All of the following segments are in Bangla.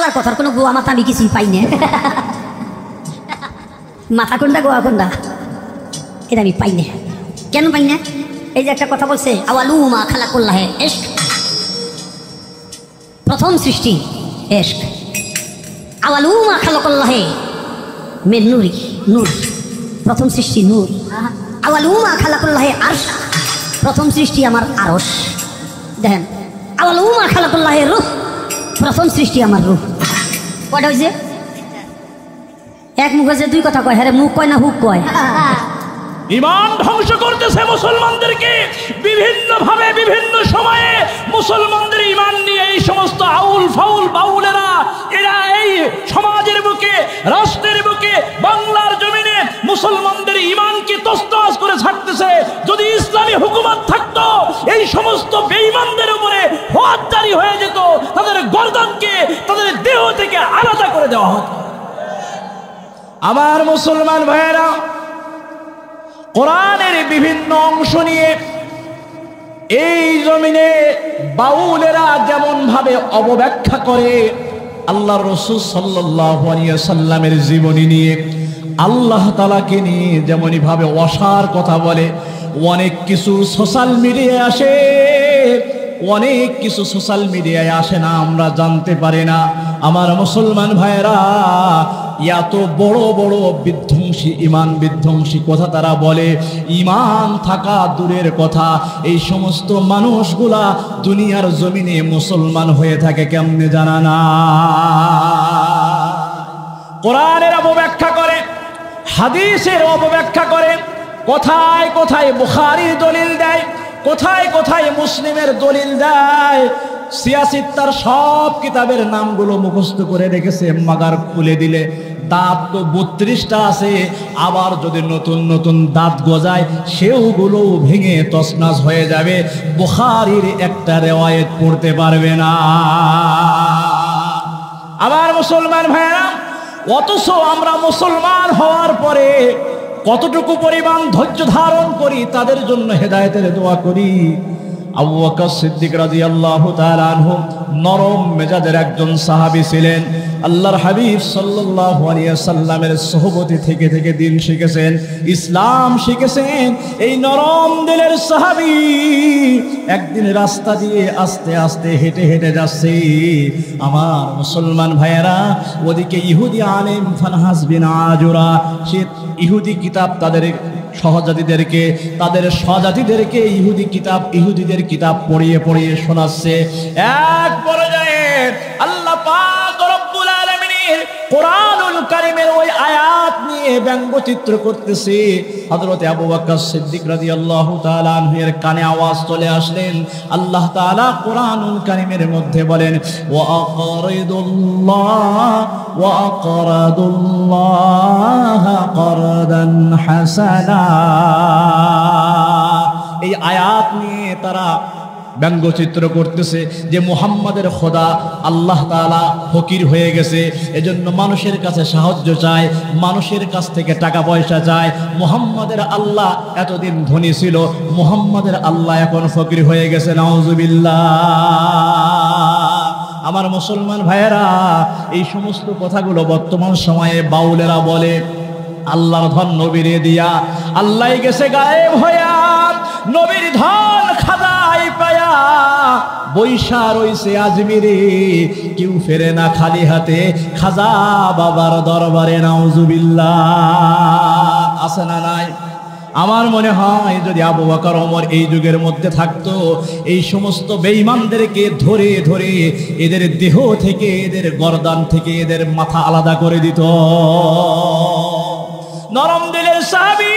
কওয়ার কথার কোনো গোয়া মাথা আমি কিছুই পাই না। মাথা কোনটা গোয়া কোনটা এটা আমি পাই না। কেন পাই না? এই যে একটা কথা বলছে আওয়ালুমা খালাকুল্লাহে ইশক, প্রথম সৃষ্টি ইশক। আওয়ালুমা খালাকুল্লাহে মিন নূরি, নূর প্রথম সৃষ্টি নূর। আওয়ালুমা খালাকুল্লাহে আরশ, প্রথম সৃষ্টি আমার আরশ। দেখেন আওয়ালুমা খালাকুল্লাহে রূহ, প্রথম সৃষ্টি আমার রূহ। কয়টা হয়েছে? এক মুখ হয়েছে দুই কথা কয়। হ্যাঁ মুখ কয় না হুক কয়? ইমান ধ্বংস করতেছে মুসলমানদেরকে বিভিন্ন ভাবে বিভিন্ন সময়ে। মুসলমানদের ইমান নিয়ে এই সমস্ত আউল ফাউল বাউলেরা এরা এই সমাজের বুকে, রাষ্ট্রের বুকে, বাংলার জমিনে মুসলমানদের ইমানকে তছনছ করে ছাড়তেছে। যদি ইসলামী হুকুমত থাকতো এই সমস্ত বেঈমানদের উপরে হদ জারি হয়ে যেত, তাদের গর্দানকে তাদের দেহ থেকে আলাদা করে দেওয়া হতো। আমার মুসলমান ভাইয়েরা, কোরআনের বিভিন্ন অংশ নিয়ে এই জমিনে বাউলেরা যেমন ভাবে অবব্যাখ্যা করে, আল্লাহর রাসূল সাল্লাল্লাহু আলাইহি ওয়াসাল্লামের জীবনী নিয়ে, আল্লাহ তাআলাকে নিয়ে যেমনই ভাবে অসার কথা বলে। অনেক কিছু সোশ্যাল মিডিয়ায় আসে, অনেক কিছু সোশ্যাল মিডিয়ায় আসে না, আমরা জানতে পারি না। আমার মুসলমান ভাইয়েরা, এত বড় বড় বিধ্বংসী, ইমান বিধ্বংসী কথা তারা বলে। ইমান থাকা দূরের কথা, এই সমস্ত মানুষগুলা দুনিয়ার জমিনে মুসলমান হয়ে থাকে কেমনে জানা না। কোরআনের অপব্যাখ্যা করে, হাদিসের অপব্যাখ্যা করে, কোথায় কোথায় বুখারীর দলিল দেয়, কোথায় কোথায় মুসলিমের দলিল দেয়। সিয়াসিত্তার সব কিতাবের নামগুলো মুখস্থ করে রেখেছে, মাগার খুলে দিলে দাঁত তো 32টা আছে। আবার যদি নতুন নতুন দাঁত গজায় সেগুলো ভেঙে তছনছ হয়ে যাবে, বুখারীর একটা রিওয়ায়াত পড়তে পারবে না। আমার মুসলমান ভাইরা, অথচ আমরা মুসলমান হওয়ার পরে কতটুকু পরিমাণ ধৈর্য ধারণ করি, তাদের জন্য হেদায়েতের দোয়া করি। আবু বকর সিদ্দিক রাদিয়াল্লাহু তাআলা আনহু নরম মেজাজের একজন সাহাবী ছিলেন। আল্লাহর হাবিব সাল্লাল্লাহু আলাইহি ওয়াসাল্লামের সোহবতে থেকে থেকে দিন শিখেছেন, ইসলাম শিখেছেন। এই নরম দিলের সাহাবী একদিন রাস্তা দিয়ে আস্তে আস্তে হেঁটে হেঁটে যাচ্ছে। আমার মুসলমান ভাইয়েরা, ওদিকে ইহুদি আলেম ফানহাস বিন আজুরা, সে ইহুদি কিতাব তাদের সহজাতিদেরকে, তাদের স্বজাতিদেরকে ইহুদি কিতাব, ইহুদিদের কিতাব পড়িয়ে পড়িয়ে শোনাচ্ছে। এক পর্যায়ে আল্লাহ পাক রব্বুল আলামিনের কোরআনুল কারীমের ওই আয়াত নিয়ে ব্যঙ্গচিত্র করতেছে। হযরত আবু বকর সিদ্দিক রাদিয়াল্লাহু তাআলা আনহুর কানে আওয়াজ চলে আসলেন। আল্লাহ তাআলা কোরআনুল কারীমের মধ্যে বলেন, ওয়া aqraduল্লাহ করদান হাসানা। এই আয়াত নিয়ে তারা ব্যঙ্গচিত্র করতেছে যে মুহাম্মাদের খোদা আল্লাহ তাআলা ফকির হয়ে গেছে, এজন্য মানুষের কাছে সাহায্য চায়, মানুষের কাছ থেকে টাকা পয়সা চায়। মুহাম্মাদের আল্লাহ এতদিন ধনী ছিল, মুহাম্মাদের আল্লাহ এখন ফকির হয়ে গেছে। নাউজুবিল্লাহ। আমার মুসলমান ভাইয়েরা, এই সমস্ত কথাগুলো বর্তমান সময়ে বাউলেরা বলে। আল্লাহর ধন নবীরে দিয়া, আল্লাহ গেছে গায়েব হইয়া, নবীর ধন খাদাই পায়া বৈশা রইছে আজমিরে, কেউ ফেরে না খালি হাতে খাজা বাবার দরবারে। নাউজুবিল্লাহ। আছে না নাই? আমার মনে হয় যদি আবু বকর ওমর এই যুগের মধ্যে থাকতো, এই সমস্ত বেঈমানদেরকে ধরে ধরে এদের দেহ থেকে, এদের গর্দান থেকে এদের মাথা আলাদা করে দিত। নরম দিলের সাহাবী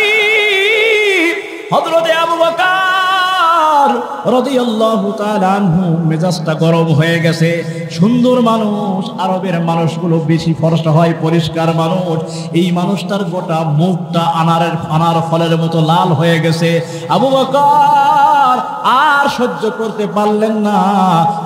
হযরত আবু বকর রাদিয়াল্লাহু তাআলা আনহু মেজাজটা গরম হয়ে গেছে। সুন্দর মানুষ, আরবের মানুষগুলো বেশি ফর্সা হয়, পরিষ্কার মানুষ। এই মানুষটার গোটা মুখটা আনার ফলের মতো লাল হয়ে গেছে। আবু বকর আর সহ্য করতে পারলেন না,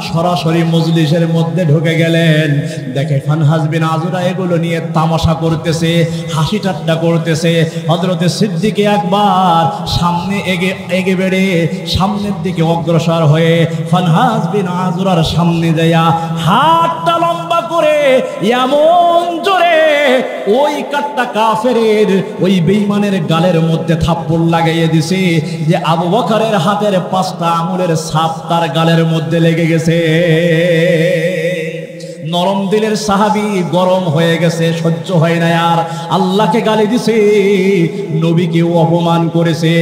সরাসরি মজলিসের মধ্যে ঢুকে গেলেন। দেখে ফানহাস বিন আজুরা এগুলো নিয়ে তামাশা করতেছে, হাসি ঠাট্টা করতেছে। হযরতে সিদ্দিক একবার সামনে এগে বেড়ে সামনের দিকে অগ্রসর হয়ে ফানহাস বিন আজুরার সামনে যায়া হাতটা লম্বা করে এমন জোরে ওই কাট্টা কাফেরের ওই বেঈমানের গালের মধ্যে থাপ্পড় লাগাইয়ে দিছে যে আবু বকরের হাতের 5টা আঙুলের ছাপ তার গালের মধ্যে লেগে গেছে। নরম দিলের সাহাবী গরম হয়ে গেছে, সহ্য হয় না আর, আল্লাহকে গালি দিছে, নবীকেও অপমান করেছে,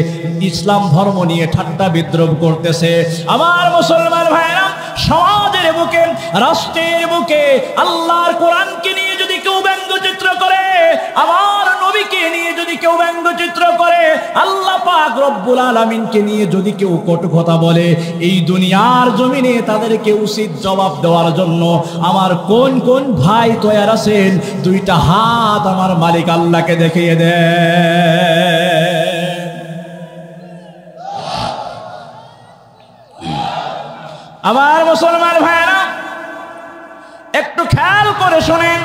ইসলাম ধর্ম নিয়ে ঠাট্টা বিদ্রোহ করতেছে। আমার মুসলমান ভাইরা, সমাজের বুকে, রাষ্ট্রের বুকে আল্লাহর কোরআনকে নিয়ে যদি কেউ ব্যঙ্গচিত্র করে, আমার নবীকে নিয়ে যদি কেউ ব্যঙ্গচিত্র করে, আল্লাহ পাক রব্বুল আলামিনকে নিয়ে যদি কেউ কটু কথা বলে, এই দুনিয়ার জমিনে তাদেরকে উচিত জবাব দেওয়ার জন্য আমার কোন কোন ভাই তৈয়ার আছেন? 2টা হাত আমার মালিক আল্লাহকে দেখিয়ে দেয়। আমার মুসলমান ভাইরা, একটু খেয়াল করে শোনেন,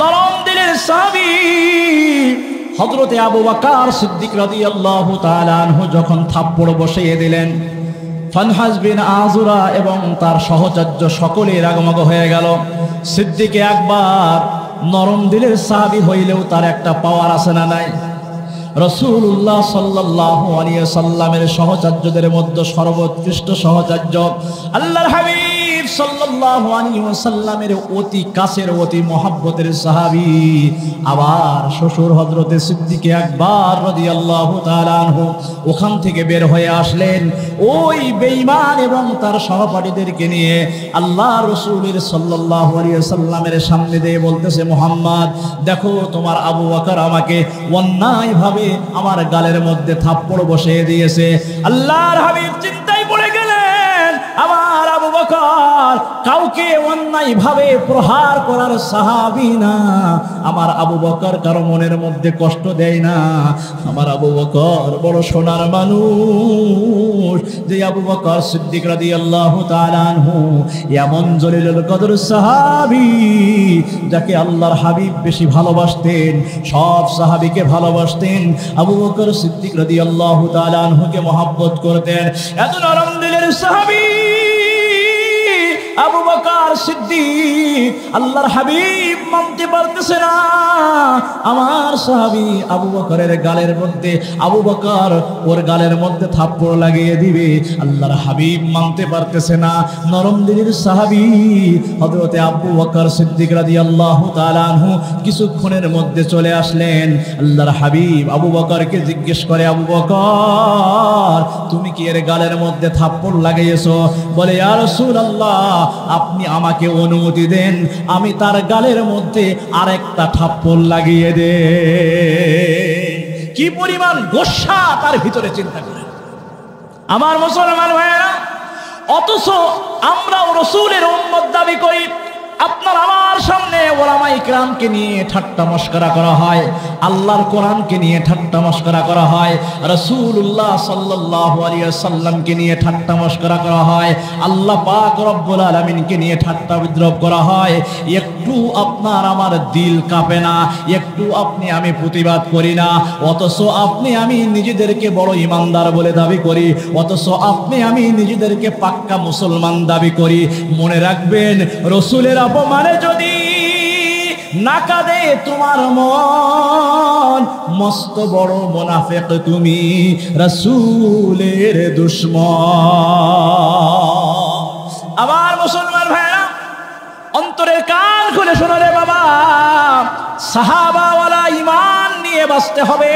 নরম দিলের সাহাবী হযরতে আবু বকর সিদ্দিক রাদিয়াল্লাহু তাআলা আনহু যখন থাপ্পড় বসিয়ে দিলেন, ফানহাস বিন আযুরা এবং তার সহচর্য সকলে রাগমগ হয়ে গেল। সিদ্দিক আকবার নরম দিলের সাহাবী হইলেও তার একটা পাওয়ার আছে না নাই? রাসূলুল্লাহ সাল্লাল্লাহু আলাইহি সাল্লামের সহচর্যদের মধ্যে সর্বোৎকৃষ্ট সহচর্য আল্লাহর হাবিব সাল্লাল্লাহু আলাইহি ওয়াসাল্লামের অতি কাছের অতি মহব্বতের সাহাবী, আবার শ্বশুর হযরতে সিদ্দিক আকবর রাদিয়াল্লাহু তাআলা আনহু ওখান থেকে বের হয়ে আসলেন ওই বেঈমান এবং তার সহপাঠীদেরকে নিয়ে। আল্লাহ রাসূলের সাল্লাল্লাহু আলাইহি ওয়াসাল্লামের সামনে দিয়ে বলতেছে, মুহাম্মদ দেখো, তোমার আবু বকর আমাকে অন্যায়ভাবে আমার গালের মধ্যে থাপ্পড় বসিয়ে দিয়েছে। আল্লাহর হাবিব চিন্তায় পড়ে গেলেন, আমার আবু বকর কাউকে অন্যায়ভাবে প্রহার করার সাহাবী না, আমার আবু বকর কারো মনের মধ্যে কষ্ট দেয় না, আমার আবু বকর বড় সোনার মানুষ। যে আবু বকর সিদ্দিক রাদিয়াল্লাহু তাআলা আনহু এমন জলিলুল কদর সাহাবী, যাকে আল্লাহর হাবিব বেশি ভালোবাসতেন, সব সাহাবীকে ভালোবাসতেন, আবু বকর সিদ্দিক রাদিয়াল্লাহু তাআলা আনহুকে মহব্বত করতেন। এত নরম দিলের সাহাবী আবু বকর সিদ্দিক, আল্লাহর হাবিব মানতে পারতেছে না আমার সাহাবী আবু বকরের গালের মধ্যে, আবু বকর ওর গালের মধ্যে থাপ্পড় লাগিয়ে দিবে, আল্লাহর হাবিব মানতে পারতেছে না। নরম দিলের সাহাবী হযরতে আবু বকর সিদ্দিক রাদিয়াল্লাহু তাআলা আনহু কিছুক্ষণের মধ্যে চলে আসলেন। আল্লাহর হাবিব আবু বকরকে জিজ্ঞেস করে, আবু বকর তুমি কি এর গালের মধ্যে থাপ্পড় লাগাইয়েছো? বলে, ইয়া রাসূলুল্লাহ আপনি আমাকে অনুমতি দেন, আমি তার গালের মধ্যে আরেকটা থাপ্পড় লাগিয়ে দে। কি পরিমাণ গোসা তার ভিতরে, চিন্তা করেন আমার মুসলমান ভাইয়েরা। অথচ আমরাও রাসূলের উম্মত দাবি করি। আপনার আমার সামনে ওলামায়ে কিরামকে নিয়ে ঠাট্টা মশকরা করা হয়, আল্লাহর কোরআনকে নিয়ে ঠাট্টা মশকরা করা হয়, রাসূলুল্লাহ সাল্লাল্লাহু আলাইহি ওয়াসাল্লামকে নিয়ে ঠাট্টা মশকরা করা হয়, আল্লাহ পাক রব্বুল আলামিনকে নিয়ে ঠাট্টা বিদ্রূপ করা হয়। একটু আপনার আমার দিল কাঁপে না, একটু আপনি আমি প্রতিবাদ করি না। অথচ আপনি আমি নিজেদেরকে বড় ইমানদার বলে দাবি করি, অথচ আপনি আমি নিজেদেরকে পাক্কা মুসলমান দাবি করি। মনে রাখবেন, রাসূলের অপমানে যদি না কাঁদে তোমার মন, মস্ত বড় মুনাফিক তুমি, রাসূলের দুশমন। আমার মুসলমান ভাইরা, অন্তরের কান খুলে শোনো রে বাবা, সাহাবাওয়ালা ঈমান নিয়ে বাঁচতে হবে,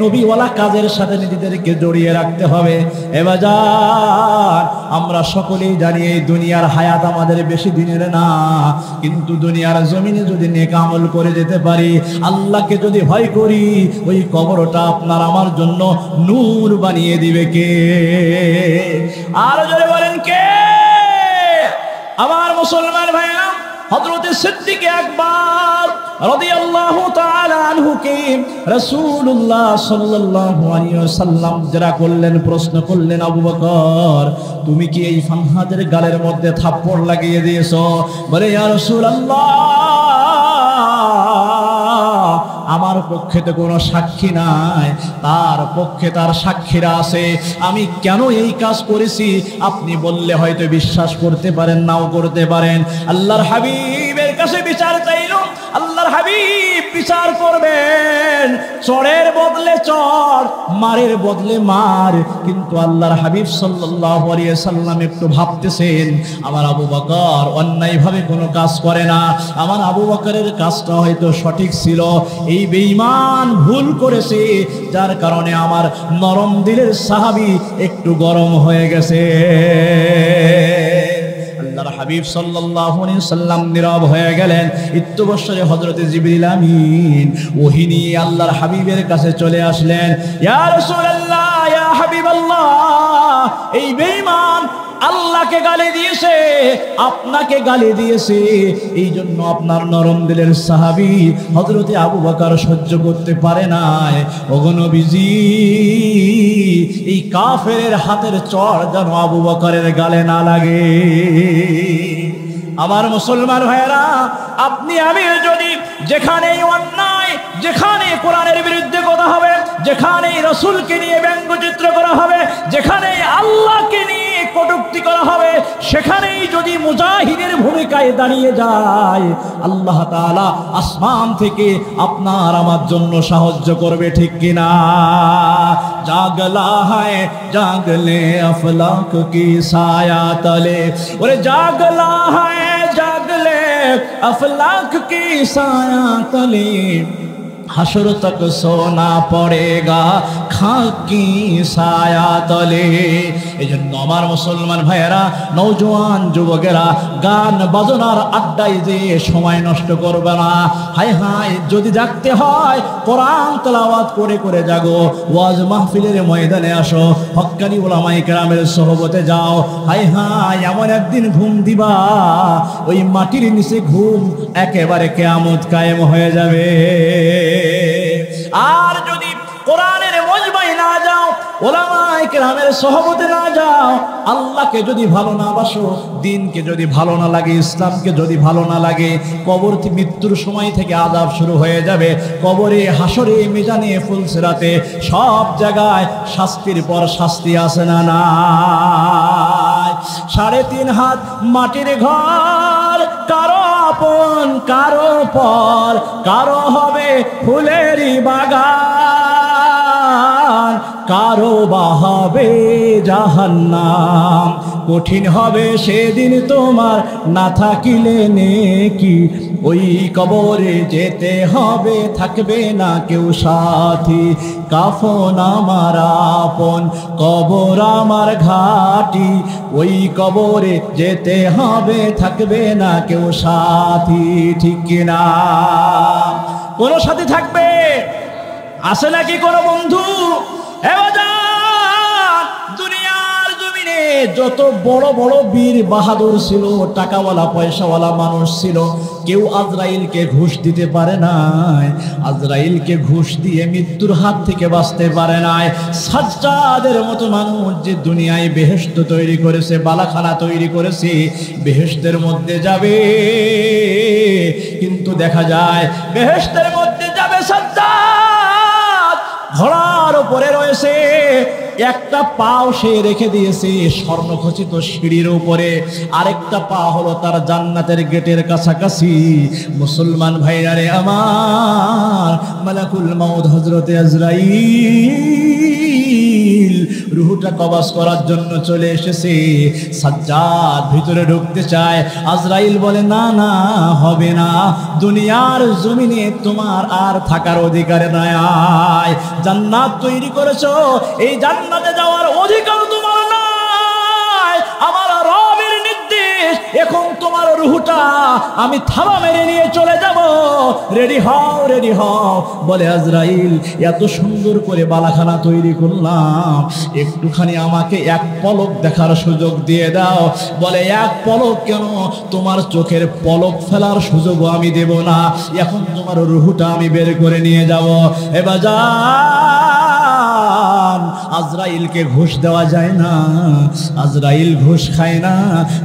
নবীওয়ালা কাজের সাথে নিজেদেরকে জড়িয়ে রাখতে হবে। এবাজার আমরা সকলেই জানি এই দুনিয়ার হায়াত আমাদের বেশি দিনের না, কিন্তু দুনিয়ার জমিনে যদি নেক আমল করে যেতে পারি, আল্লাহকে যদি ভয় করি, ওই কবরটা আপনার আমার জন্য নূর বানিয়ে দিবে কে? আর জোরে বলেন কে? আমার মুসলমান ভাইরা, হযরতে সিদ্দিক আকবর রাদিয়াল্লাহু তাআলা আনহুকে রাসূলুল্লাহ সাল্লাল্লাহু আলাইহি ওয়াসাল্লাম যারা করলেন, প্রশ্ন করলেন, আবু বকর তুমি কি এই ফানহাদের গালের মধ্যে থাপ্পড় লাগিয়ে দিয়েছো? বলে, ইয়া রাসূলুল্লাহ আমার পক্ষে তো কোনো সাক্ষী নাই, তার পক্ষে তার সাক্ষীরা আছে। আমি কেন এই কাজ করেছি আপনি বললে হয়তো বিশ্বাস করতে পারেন, নাও করতে পারেন। আল্লাহর হাবিবের কাছে বিচার চাইল। আল্লাহর হাবিব বিচার করবেন, চড়ের বদলে চড়, মারের বদলে মার। কিন্তু আল্লাহর হাবিব সাল্লাল্লাহু আলাইহি সাল্লাম একটু ভাবতেছেন, আমার আবু বকর অন্যায়ভাবে কোনো কাজ করে না, আমার আবু বকরের কাজটা হয়তো সঠিক ছিল, এই বেঈমান ভুল করেছে, যার কারণে আমার নরম দিলের সাহাবী একটু গরম হয়ে গেছে। আল্লাহর হাবিব সাল্লাল্লাহু আলাইহি সাল্লাম নীরব হয়ে গেলেন। ইত্যবসরে হযরতে জিবরিল আমিন ওহী নিয়ে আল্লাহর হাবিবের কাছে চলে আসলেন। ইয়া রাসূলুল্লাহ, ইয়া হাবিবাল্লাহ, এই বেঈমান আল্লাহকে গালি দিয়েছে, আপনাকে গালি দিয়েছে, এই জন্য আপনার নরম দিলের সাহাবী হযরতে আবু বকর সহ্য করতে পারে নাই। ওগো নবীজি, এই কাফেরের হাতের চড় যেন আবু বকরের গালে না লাগে। আমার মুসলমান ভাইয়েরা, আপনি আমি যদি যেখানেই অন্যায়, যেখানে কোরআনের বিরুদ্ধে কথা হবে, যেখানেই রাসূলকে নিয়ে ব্যঙ্গচিত্র করা হবে, যেখানেই আল্লাহকে নিয়ে কটূক্তি করা হবে, সেখানেই যদি মুজাহিদের ভূমিকায় দাঁড়িয়ে যায়, আল্লাহ তাআলা আসমান থেকে আপনার আমার জন্য সাহায্য করবে, ঠিক কিনা? জাগলা হায় জাগলে আফলাক কি সায়া তলে, ওরে জাগলা হায় জাগলে अफलाक की साया तले हशर तक सोना पड़ेगा खाकी साया तले। एजন্য আমার মুসলমান ভাইয়েরা, নওজোয়ান যুবকেরা, গান বাজনার আড্ডায় যে সময় নষ্ট করবে না। হায় হায়, যদি জাগতে হয় কোরআন তেলাওয়াত করে করে জাগো, ওয়াজ মাহফিলের ময়দানে আসো, হক্কানি উলামায়ে কেরামের সোহবতে যাও। হায় হায়, এমন একদিন ঘুম দিবা, ওই মাটির নিচে ঘুম একেবারে কিয়ামত কায়েম হয়ে যাবে। আর যদি কোরআনের মজমায় না যাও, উলামায়ে কেরামের সোহবতে না যাও, আল্লাহকে যদি ভালো না বাসো, দিনকে যদি ভালো না লাগে, ইসলামকে যদি ভালো না লাগে, কবর থেকে মৃত্যুর সময় থেকে আযাব শুরু হয়ে যাবে। কবরে, হাসরে, মিজানে, ফুলসিরাতে সব জায়গায় শাস্তির পর শাস্তি আছে না নাই? 3.5 হাত মাটির ঘর, কারো আপন কারো পর, কারো হবে ফুলেরই বাগান, কারো বা হবে জাহান্নাম। কঠিন হবে সেদিন তোমার না থাকিলে নেকি, ওই কবরে যেতে হবে, থাকবে না কেউ সাথী। কাফন আমার আপন, কবর আমার ঘাটি, ওই কবরে যেতে হবে, থাকবে না কেউ সাথী, ঠিক কিনা? কোন সাথী থাকবে? আছে নাকি কোনো বন্ধু? দুনিয়ার জমিনে যত বড় বড় বীর বাহাদুর ছিল, টাকাওয়ালা পয়সাওয়ালা মানুষ ছিল, কেউ আজরাইলকে ঘুষ দিতে পারে নাই। আজরাইলকে ঘুষ দিয়ে মৃত্যুর হাত থেকে বাঁচতে পারে নাই। সাজ্জাদের মতো মানুষ যে দুনিয়ায় বেহেশত তৈরি করেছে, বালাখানা তৈরি করেছে, বেহেশতের মধ্যে যাবে, কিন্তু দেখা যায় বেহেশতের মধ্যে যাবে সাজ্জাদ ঘোড়ার উপরে রয়েছে, একটা পাও সে রেখে দিয়েছে স্বর্ণখচিত সিঁড়ির উপরে, আরেকটা পা হলো তার জান্নাতের গেটের কাছাকাছি। মুসলমান ভাইরা রে আমার, মালাকুল মাউত হযরতে আজরাইল রূহটা কবজ করার জন্য চলে এসেছে। সাজ্জাদ ভিতরে ঢুকতে চায়, আজরাইল বলে না না, হবে না, দুনিয়ার জমিনে তোমার আর থাকার অধিকার নাই। জান্নাত তৈরি করেছো, এই জান্নাতে যাওয়ার অধিকার তোমার নাই। আমার রবের নির্দেশ, এখন তোমার রূহটা আমি থাবা মেরে নিয়ে চলে যাব, রেডি হও, রেডি হও। বলে আজরাইল, এত সুন্দর করে বালাখানা তৈরি করলাম, একটুখানি আমাকে এক পলক দেখার সুযোগ দিয়ে দাও। বলে এক পলক কেন, তোমার চোখের পলক ফেলার সুযোগও আমি দেব না, এখন তোমার রূহটা আমি বের করে নিয়ে যাব। এবার ভাইরান, আজরাইলকে ঘুষ দেওয়া যায় না, আজরাইল ঘুষ খায় না।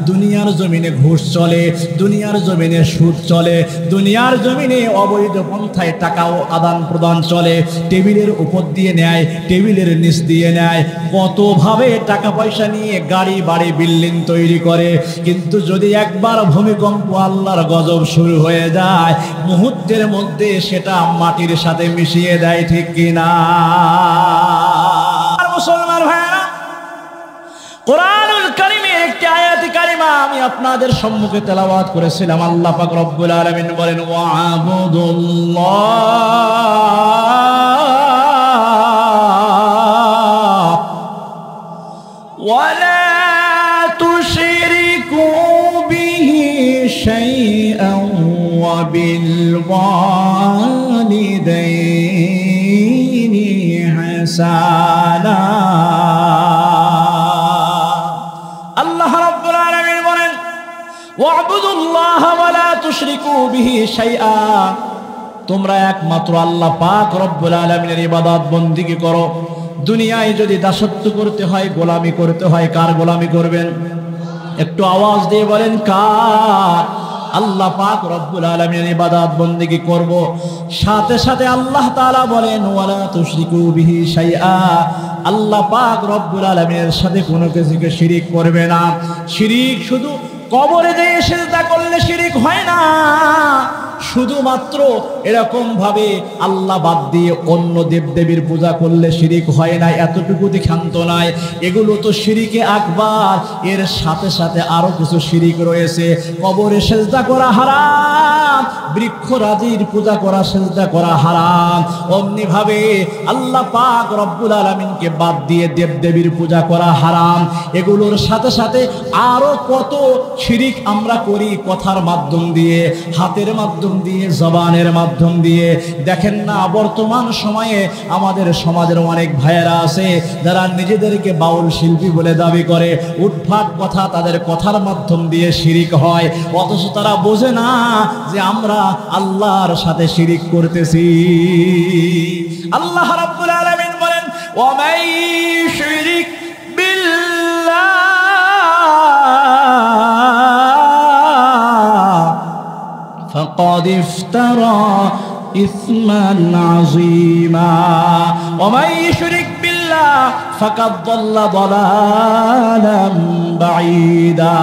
দুনিয়ার জমিনে ঘুষ চলে, দুনিয়ার জমিনে সুদ চলে, দুনিয়ার জমিনে অবৈধ পন্থায় টাকাও আদান প্রদান চলে। টেবিলের উপর দিয়ে নেয়, টেবিলের নিচ দিয়ে নেয়, কতভাবে টাকা পয়সা নিয়ে গাড়ি বাড়ি বিল্ডিং তৈরি করে। কিন্তু যদি একবার ভূমিকম্প আল্লাহর গজব শুরু হয়ে যায়, মুহূর্তের মধ্যে সেটা মাটির সাথে মিশিয়ে দেয়, ঠিক কিনা? মুসলমান ভাইরা, কোরআনুল কারীমের একটি আয়াতে কারিমা আমি আপনাদের সম্মুখে তেলাওয়াত করেছিলাম। আল্লাহ পাক রব্বুল আলামিন বলেন, ওয়াবুদুল্লাহ ওয়ালা তুশরিকু বিহি শাইআন ওয়া বিল ওয়ালিদাইনি হাসানা। আল্লাহ রাব্বুল আলামিন বলেন, ওয়াবুদুল্লাহ ওয়ালা তুশরিকু বিহি শাইআ, তোমরা একমাত্র আল্লাহ পাক রব্বুল আলামিনের ইবাদত বন্দেগী করো। দুনিয়ায় যদি দাসত্ব করতে হয়, গোলামি করতে হয়, কার গোলামি করবেন? একটু আওয়াজ দিয়ে বলেন, কার? আল্লাহ পাক রব্বুল আলামিনের ইবাদত বন্দেগী করব। সাথে সাথে আল্লাহ তাআলা বলেন, ওয়ালা তুশরিকু বিহি শাইআ, আল্লাহ পাক রব্বুল আলামিনের সাথে কোনো কিছুকে শিরিক করবে না। শিরিক শুধু কবরে যেয়ে সিজদা করলে শিরিক হয় না, শুধুমাত্র এরকম ভাবে আল্লাহ বাদ দিয়ে অন্য দেবদেবীর পূজা করলে শিরিক হয় না, এতটুকুতে ক্ষান্ত নয়। এগুলো তো শিরিকে আকবার, এর সাথে সাথে আরো কিছু শিরিক রয়েছে। কবরে সিজদা করা হারাম, বৃক্ষরাজির পূজা করা, সিজদা করা হারাম। অমনি ভাবে আল্লাহ পাক রব্বুল আলামিনকে বাদ দিয়ে দেবদেবীর পূজা করা হারাম। এগুলোর সাথে সাথে আরো কত শিরিক আমরা করি, কথার মাধ্যম দিয়ে, হাতের মাধ্যম দিয়ে, জবানের মাধ্যম দিয়ে। দেখেন না, বর্তমান সময়ে আমাদের সমাজের অনেক ভাইয়েরা আছে যারা নিজেদেরকে বাউল শিল্পী বলে দাবি করে। উদ্ভাট কথা, তাদের কথার মাধ্যম দিয়ে শিরিক হয়, অথচ তারা বোঝে না যে আমরা আল্লাহর সাথে শিরিক করতেছি। আল্লাহ রাব্বুল আলামিন বলেন, ওয়ামাই শিরিক বিল্লাহ فقد افترى إثما عظيما ومن يشرك بالله فقد ضل ضلالا بعيدا।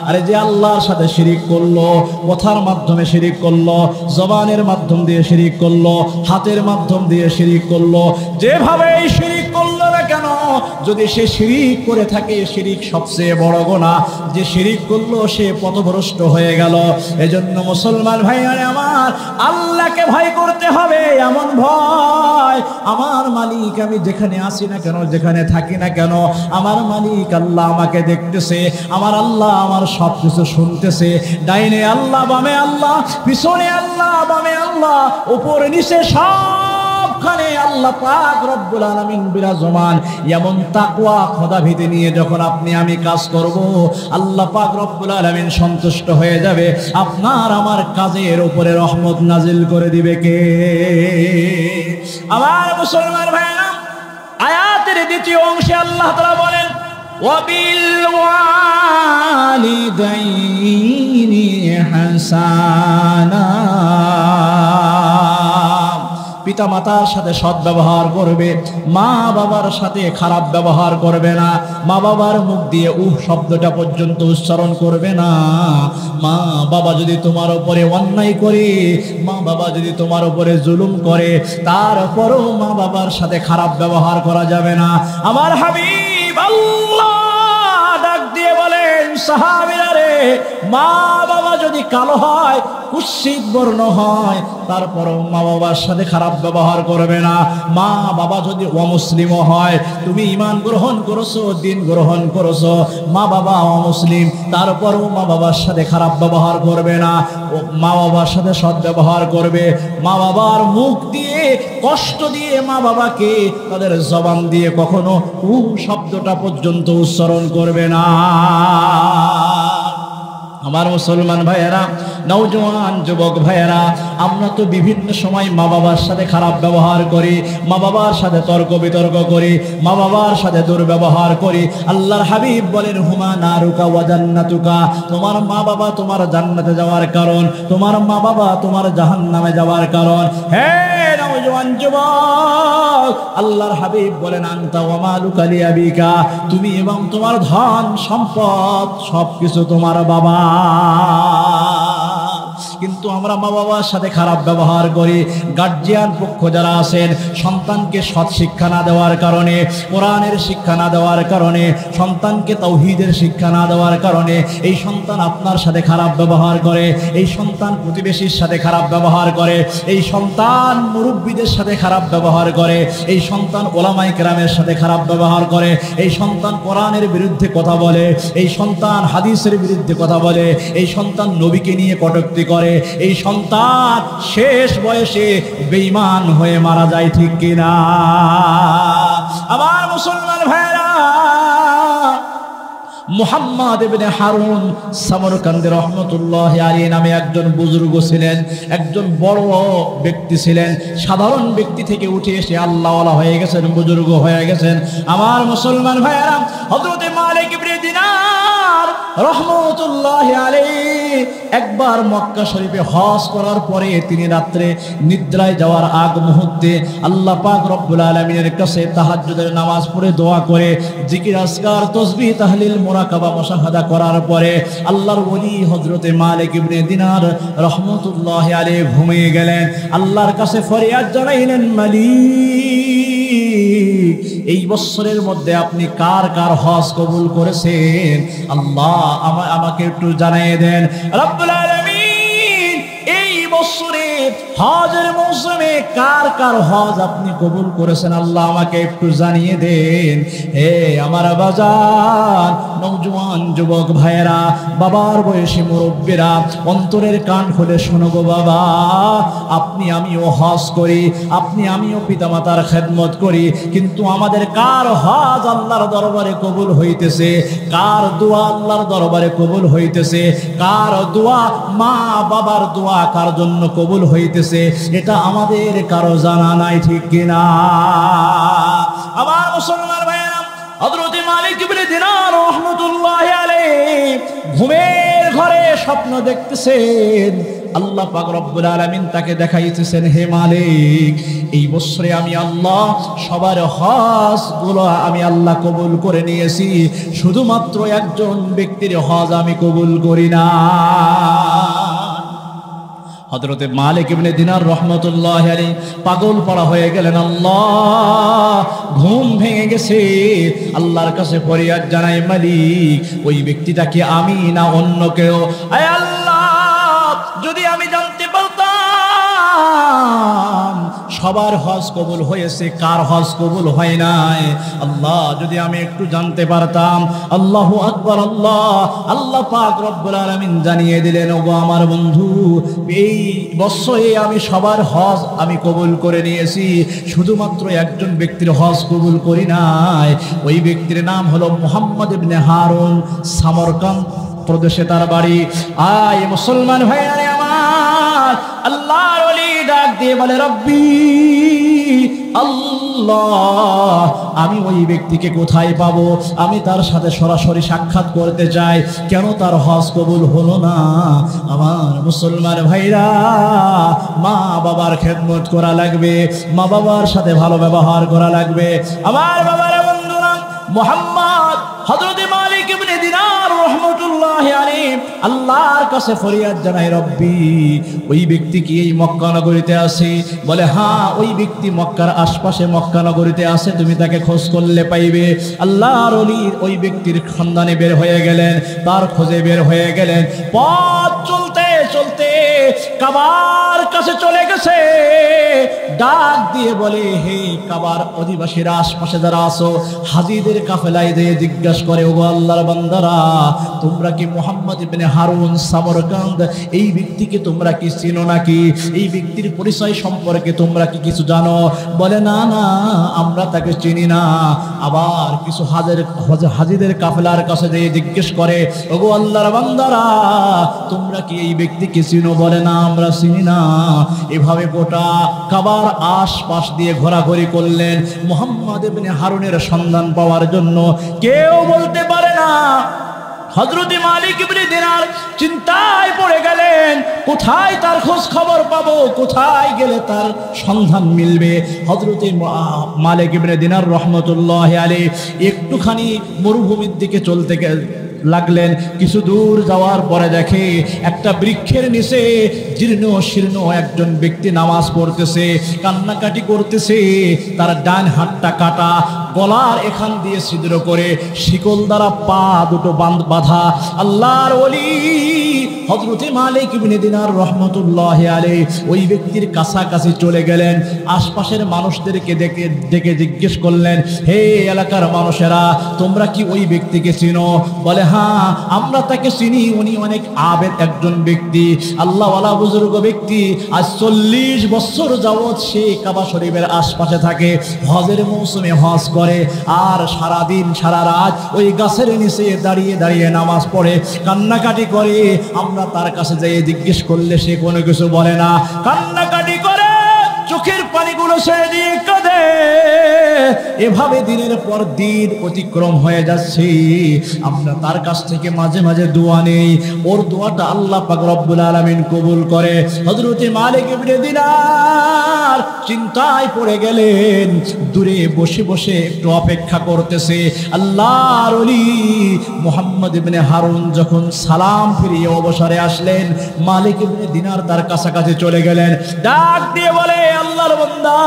আরে যে আল্লাহর সাথে শিরিক করলো, কথার মাধ্যমে শিরিক করলো, জবানের মাধ্যম দিয়ে শিরিক করলো, হাতের মাধ্যম দিয়ে শিরিক করলো, যেভাবে শিরিক করলো না কেন, যদি সে শিরিক করে থাকে, শিরিক সবচেয়ে বড় গুনাহ। যে শিরিক করলো সে পথভ্রষ্ট হয়ে গেল। এজন্য মুসলমান ভাইয়ারে আমার, আল্লাহকে ভয় করতে হবে। এমন ভয়, আমার মালিক আমি যেখানে আসি না কেন, যেখানে থাকি না কেন, আমার মালিক আল্লাহ আমাকে দেখতেছে, আমার আল্লাহ আমার সব কিছু শুনতেছে। ডাইনে আল্লাহ, বামে আল্লাহ, পিছনে আল্লাহ, বামে আল্লাহ, উপরে নিচে সবখানে আল্লাহ পাক রব্বুল আলামিন বিরাজমান। এমন তাকওয়া খোদাভীতি নিয়ে যখন আপনি আমি কাজ করব, আল্লাহ পাক রব্বুল আলামিন সন্তুষ্ট হয়ে যাবে। আপনার আমার কাজের উপরে রহমত নাজিল করে দিবে কে? আমার মুসলমান ভাইরা, আয়াতের দ্বিতীয় অংশে আল্লাহ তাআলা বলেন, ওয়াবিল ওয়ালিদাইনি হাসানা, পিতা মাতার সাথে সৎ ব্যবহার করবে, মা বাবার সাথে খারাপ ব্যবহার করবে না, মা বাবার মুখ দিয়ে শব্দটা পর্যন্ত উচ্চারণ করবে না। মা বাবা যদি তোমার উপরে অন্যায় করে, মা বাবা যদি তোমার উপরে জুলুম করে, তারপরও মা বাবার সাথে খারাপ ব্যবহার করা যাবে না। আমার হাবিব আল্লাহ ডাক দিয়ে বলেন, সাহাবীরা রে, মা বাবা যদি কালো হয়, কুৎসিত বর্ণ হয়, তারপরও মা বাবার সাথে খারাপ ব্যবহার করবে না। মা বাবা যদি অমুসলিম হয়, তুমি ঈমান গ্রহণ করেছো, দিন গ্রহণ করেছো, মা বাবা অমুসলিম, তারপরও মা বাবার সাথে খারাপ ব্যবহার করবে না। মা বাবার সাথে সৎ ব্যবহার করবে। মা বাবার মুখ দিয়ে কষ্ট দিয়ে মা বাবাকে তাদের জবান দিয়ে কখনো শব্দটা পর্যন্ত উচ্চারণ করবে না। আমার মুসলমান ভাইয়েরা, নওজোয়ান যুবক ভাইয়েরা, আমরা তো বিভিন্ন সময় মা বাবার সাথে খারাপ ব্যবহার করি, মা বাবার সাথে তর্ক বিতর্ক করি, মা বাবার সাথে দুর্ব্যবহার করি। আল্লাহর হাবিব বলেন, হুমা নারুকা ওয়া জান্নাতুকা, তোমার মা বাবা তোমার জান্নাতে যাওয়ার কারণ, তোমার মা বাবা তোমার জাহান্নামে যাওয়ার কারণ। হে নওজোয়ান যুবক, আল্লাহর হাবিব বলেন, আনতা ওয়া মালুকা লিআবিকা, তুমি এবং তোমার ধন সম্পদ সবকিছু তোমার বাবা। কিন্তু আমরা মা বাবার সাথে খারাপ ব্যবহার করি। গার্জিয়ান পক্ষ যারা আছেন, সন্তানকে সৎ শিক্ষা না দেওয়ার কারণে, কোরআনের শিক্ষা না দেওয়ার কারণে, সন্তানকে তাওহীদের শিক্ষা না দেওয়ার কারণে এই সন্তান আপনার সাথে খারাপ ব্যবহার করে, এই সন্তান প্রতিবেশীর সাথে খারাপ ব্যবহার করে, এই সন্তান মুরব্বীদের সাথে খারাপ ব্যবহার করে, এই সন্তান ওলামায়ে কেরামের সাথে খারাপ ব্যবহার করে, এই সন্তান কোরআনের বিরুদ্ধে কথা বলে, এই সন্তান হাদিসের বিরুদ্ধে কথা বলে, এই সন্তান নবীকে নিয়ে কটূক্তি করে, এই সন্তান শেষ বয়সে বেঈমান হয়ে মারা যায়, ঠিক কিনা? আমার মুসলমান ভাইরা, মুহাম্মদ ইবনে হারুন সামরকান্দি রহমতুল্লাহি আলাইহি নামে একজন বুজুর্গ ছিলেন, একজন বড় ব্যক্তি ছিলেন। সাধারণ ব্যক্তি থেকে উঠে এসে আল্লাহওয়ালা হয়ে গেছেন, বুজুর্গ হয়ে গেছেন। আমার মুসলমান ভাইরা, হযরত মালিক ইবনে দিনার রহমতুল্লাহি আলাইহি একবার মক্কা শরীফে হজ করার পরে তিনি রাত্রে নিদ্রায় যাওয়ার আগ মুহূর্তে আল্লাহ পাক রব্বুল আলামিনের কাছে তাহাজ্জুদের নামাজ পড়ে দোয়া করে জিকির আজকার তাসবিহ তাহলিল মুরাকাবা মুশাহাদা করার পরে আল্লাহর ওলি হযরতে মালিক ইবনে দিনার রহমতুল্লাহি আলাইহি ঘুমিয়ে গেলেন। আল্লাহর কাছে ফরিয়াদ জানাইলেন, মালিক, এই বছরের মধ্যে আপনি কার কার হজ কবুল করেছেন? আল্লাহ আমাকে একটু জানিয়ে দেন। রব্বুল আলামিন এই বছরে হজের মৌসুমে কার কার হজ আপনি কবুল করেছেন আল্লাহ আমাকে একটু জানিয়ে দেন। হে আমার বাজার নওজোয়ান যুবক ভাইয়েরা, বাবার বয়সী মুরব্বীরা, অন্তরের কান খুলে শোনো গো বাবা, আপনি আমিও হজ করি, আপনি আমিও পিতামাতার খেদমত করি, কিন্তু আমাদের কার হজ আল্লাহর দরবারে কবুল হইতেছে, কার দোয়া আল্লাহর দরবারে কবুল হইতেছে, কার দোয়া মা বাবার দোয়া কার জন্য কবুল হইতেছে, এটা আমাদের কারো জানা নাই, ঠিক কিনা? আমার মুসলমান ভাইয়েরা, হযরত মালিক ইবনে দিনার রাহমাতুল্লাহি আলাইহি ঘুমের ঘরে স্বপ্ন দেখতেছেন। আল্লাহ পাক রব্বুল আলামিন তাকে দেখাইতেছেন, হে মালিক, এই বছরে আমি আল্লাহ সবার হজ গুলো আমি আল্লাহ কবুল করে নিয়েছি, শুধুমাত্র একজন ব্যক্তির হজ আমি কবুল করি না। হযরতে মালিক ইবনে দিনার রাহমাতুল্লাহি আলাইহি পাগল পড়া হয়ে গেলেন। আল্লাহ, ঘুম ভেঙে গেছে, আল্লাহর কাছে ফরিয়াদ জানাই, মালিক, ওই ব্যক্তিটাকে আমি না অন্য কেউ? আয় আল্লাহ, যদি আমি জানতে পারতাম সবার হজ কবুল হয়েছে, কার হজ কবুল হয় নাই, আল্লাহ যদি আমি একটু জানতে পারতাম। আল্লাহু আকবার। আল্লাহ পাক রব্বুল আলামিন জানিয়ে দিলেন, ওগো আমার বন্ধু, এই বছরে আমি সবার হজ আমি কবুল করে নিয়েছি, শুধুমাত্র একজন ব্যক্তির হজ কবুল করি নাই। ওই ব্যক্তির নাম হলো মুহাম্মদ ইবনে হারুন, সামরকান্দ প্রদেশে তার বাড়ি। আয় মুসলমান ভাইরা আমার, আল্লাহর ওলি ডাক দিয়ে বলে, রব্বি আল্লাহ, আমি ওই ব্যক্তিকে কোথায় পাবো? আমি তার সাথে সরাসরি সাক্ষাৎ করতে চাই, কেন তার হজ কবুল হলো না? আমার মুসলমান ভাইরা, মা বাবার খেদমত করা লাগবে, মা বাবার সাথে ভালো ব্যবহার করা লাগবে। আমার বাবার বন্ধুরা, মুহাম্মদ হযরত মালিক ইবনে দিনার রাহমাতুল্লাহি আলাইহি আল্লাহর কাছে ফরিয়াদ জানায়, রব্বি, ওই ব্যক্তি কি এই মক্কা নগরীতে আছে? বলে, হ্যাঁ, ওই ব্যক্তি মক্কার আশপাশে মক্কা নগরীতে আছে, তুমি তাকে খোঁজ করলে পাইবে। আল্লাহর ওলি ওই ব্যক্তির সন্ধানে বের হয়ে গেলেন, তার খোঁজে বের হয়ে গেলেন। পথ চলতে চলতে কাবার কাছে চলে গেছে। ডাক দিয়ে বলে, হে কাবার অধিবাসীরা, আশপাশে যারা আছো, হাজিদের কাফেলায় দিয়ে জিজ্ঞাসা করে, ওগো আল্লাহর বান্দারা, তোমরা কি মুহাম্মদ ইবনে হারুন সামরকান্দ এই ব্যক্তিকে তোমরা কি চিনো নাকি? এই ব্যক্তির পরিচয় সম্পর্কে তোমরা কি কিছু জানো? বলে, না না, আমরা তাকে চিনি না। আবার কিছু হাজিদের কাফেলার কাছে দিয়ে জিজ্ঞেস করে, ওগো আল্লাহর বান্দারা, তোমরা কি এই ব্যক্তিকে চিনো? বলে, না, আমরা চিনি না। এভাবে গোটা কাবার আশপাশ দিয়ে ঘোরাঘুরি করলেন মুহাম্মদ ইবনে হারুনের সন্ধান পাওয়ার জন্য। কেউ বলতে পারে না। হযরত মালিক ইবনে দিনার চিন্তায় পড়ে গেলেন, কোথায় তার খোঁজ খবর পাবো, কোথায় গেলে তার সন্ধান মিলবে। হযরত মালিক ইবনে দিনার রহমতুল্লাহ আলাইহি একটুখানি মরুভূমির দিকে চলতে লাগলেন। কিছু দূর যাওয়ার পরে দেখে একটা বৃক্ষের নিচে জীর্ণ শীর্ণ একজন ব্যক্তি নামাজ পড়তেছে, কান্নাকাটি করতেছে। তার ডান হাতটা কাটা, গলার এখান দিয়ে ছিদ্র করে শিকল দ্বারা পা দুটো বাঁধা। আল্লাহর ওলি হযরত মালিক ইবনে দিনার রহমতুল্লাহ আলাইহি ওই ব্যক্তির কাছাকাছি চলে গেলেন। আশপাশের মানুষদেরকে ডেকে জিজ্ঞেস করলেন, হে এলাকার মানুষেরা, তোমরা কি ওই ব্যক্তিকে চিনো? বলে, হ্যাঁ, আমরা তাকে চিনি। উনি অনেক আবেদ একজন ব্যক্তি, আল্লাহওয়ালা বুজুর্গ ব্যক্তি। আজ 40 বছর যাবৎ সে কাবা শরীফের আশপাশে থাকে, হজের মৌসুমে হজ করে, আর সারাদিন সারা রাত ওই গাছের নিচে দাঁড়িয়ে দাঁড়িয়ে নামাজ পড়ে, কান্নাকাটি করে। আমরা তার কাছে যেয়ে জিজ্ঞেস করলে সে কোনো কিছু বলে না, কান্নাকাটি করে, চোখের পানিগুলো ছেড়ে দিয়ে কাঁদে। এভাবে দিনের পর দিন অতিক্রম হয়ে যাচ্ছে। আমরা তার কাছ থেকে মাঝে মাঝে দোয়া নেই, ওর দোয়াটা আল্লাহ পাক রব্বুল আলামিন কবুল করে। হযরত মালিক ইবনে দিনার চিন্তায় পড়ে গেলেন, দূরে বসে বসে একটু অপেক্ষা করতেছে। আল্লাহর ওলি মুহাম্মদ ইবনে হারুন যখন সালাম ফিরিয়ে অবসরে আসলেন, মালিক ইবনে দিনার তার কাছাকাছি চলে গেলেন। ডাক দিয়ে বলে, আল্লাহর বান্দা,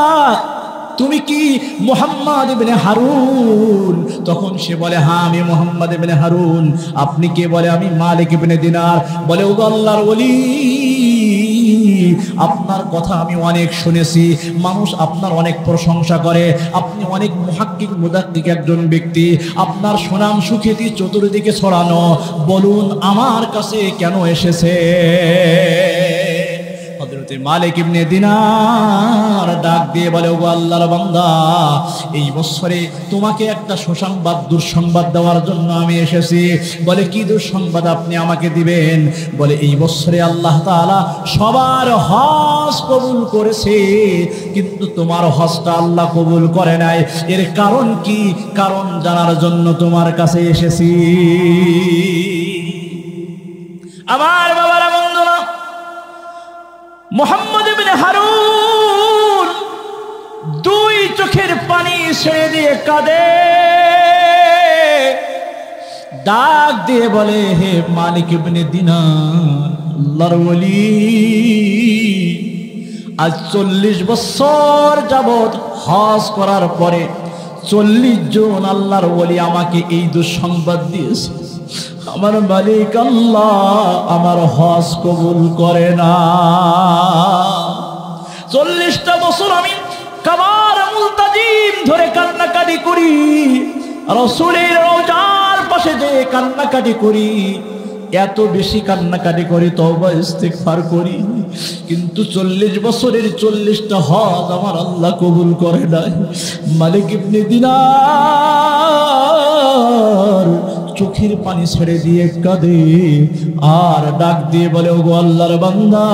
তুমি কি মুহাম্মদ ইবনে হারুন? তখন সে বলে, হ্যাঁ, আমি মুহাম্মদ ইবনে হারুন। আপনি কে? বলে, আমি মালিক ইবনে দিনার। বলে, ও আল্লাহর ওলি, আপনার কথা আমি অনেক শুনেছি, মানুষ আপনার অনেক প্রশংসা করে, আপনি অনেক মুহাক্কিক মুদাক্কিক একজন ব্যক্তি, আপনার সুনাম সুখ্যাতি চতুর্দিকে ছড়ানো। বলুন আমার কাছে কেন এসেছে? হযরত মালিক ইবনে দিনার ডাক দিয়ে বলে, ও আল্লাহর বান্দা, এই বছরে তোমাকে একটা সুসংবাদ দুঃসংবাদ দেওয়ার জন্য আমি এসেছি। বলে, কি দুঃসংবাদ আপনি আমাকে দিবেন? বলে, এই বছরে আল্লাহ তাআলা সবার হজ কবুল করেছে, কিন্তু তোমার হজটা আল্লাহ কবুল করে নাই। এর কারণ কি? কারণ জানার জন্য তোমার কাছে এসেছি। আমার বাবারা, বন্ধুরা, মুহাম্মদ ইবনে হারুন দুই চোখের পানি ছেড়ে দিয়ে কাঁদে। ডাক দিয়ে বলে, হে মালিক ইবনে দিনার, আল্লাহর ওলি, আজ 40 বছর যাবৎ হজ করার পরে 40 জন আল্লাহর ওলি আমাকে এই দুঃসংবাদ দিয়েছে, আমার মালিক আল্লাহ আমার হজ কবুল করে না। 40টা বছর আমি কাবার মুলতাজিম ধরে কান্নাকাটি করি, রাসূলের রওজার পাশে যে কান্নাকাটি করি, এত বেশি কান্নাকাটি করি, তওবা ইস্তিগফার করি, কিন্তু 40 বছরের 40টা হজ আমার আল্লাহ কবুল করে নাই। মালিক ইবনে দিনার চোখের পানি ছেড়ে দিয়ে কাঁদে আর ডাক দিয়ে বলে, ওগো আল্লাহর বান্দা,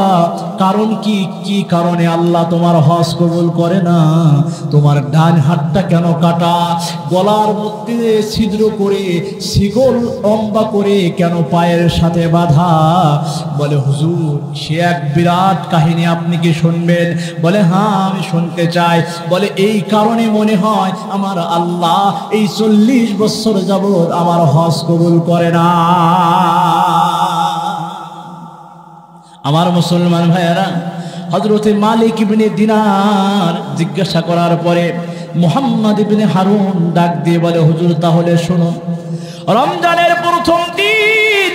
কারণ কি? কি কারণে আল্লাহ তোমার হজ কবুল করে না? তোমার ডান হাতটা কেন কাটা? গলার মধ্যে ছিদ্র করে শিকল লম্বা করে কেন পায়ের সাথে বাঁধা? বলে, হুজুর, সে এক বিরাট কাহিনী, আপনি কি শুনবেন? বলে, হ্যাঁ, আমি শুনতে চাই। বলে, এই কারণে মনে হয় আমার আল্লাহ এই 40 বছর যাবৎ আমার হজ কবুল করে না। আমার মুসলমান ভাইয়েরা, হযরত মালিক ইবনে দিনার জিজ্ঞাসা করার পরে মুহাম্মদ ইবনে হারুন ডাক দিয়ে বলে, হুজুর, তাহলে শুনুন, রমজানের প্রথম দিন,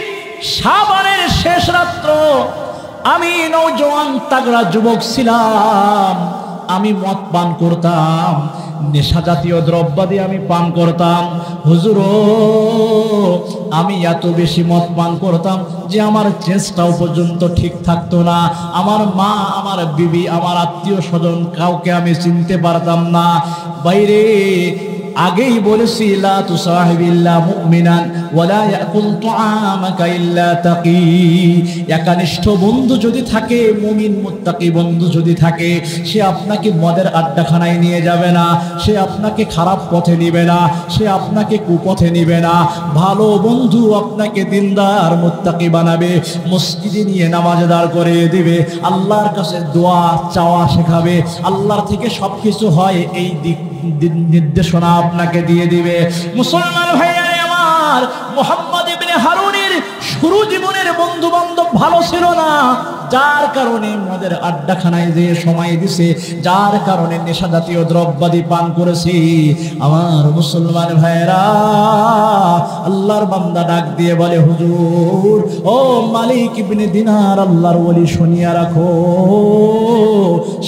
শাবানের শেষ রাত্র, আমি নওজোয়ান তাগড়া যুবক ছিলাম, আমি মদ পান করতাম, নেশা জাতীয় দ্রব্যাদি আমি পান করতাম। হুজুর আমি এত বেশি মদ পান করতাম যে আমার চেষ্টাও পর্যন্ত ঠিক থাকতো না। আমার মা, আমার বিবি, আমার আত্মীয় স্বজন কাউকে আমি চিনতে পারতাম না। বাইরে আগেই বলেছি লা তুসাহিবিল্লা মুমিনান ওয়ালা ইয়াকুল তুআমাকা ইল্লা তাকি। একনিষ্ঠ বন্ধু যদি থাকে, মুমিন মুত্তাকি বন্ধু যদি থাকে, সে আপনাকে মদের আড্ডাখানায় নিয়ে যাবে না, সে আপনাকে খারাপ পথে নিবে না, সে আপনাকে কুপথে নিবে না। ভালো বন্ধু আপনাকে দিনদার মুত্তাকি বানাবে, মসজিদে নিয়ে নামাজে দাঁড় করিয়ে দিবে, আল্লাহর কাছে দোয়া চাওয়া শেখাবে, আল্লাহর থেকে সবকিছু হয় এই দিক নির্দেশনা আপনাকে দিয়ে দিবে। মুসলমান ভাইরা আমার, মুহাম্মদ ইবনে হারুনের শুরু জীবনের বন্ধু বান্ধব ভালো ছিল না, যার কারণে মদের আড্ডাখানায় যে সময় দিছে, যার কারণে নেশা জাতীয় দ্রব্যাদি পান করেছি। আমার মুসলমান ভাইরা, আল্লাহর বান্দা ডাক দিয়ে বলে হুজুর ও মালিক ইবনে দিনার, আল্লাহর ওলি শুনিয়া রাখো,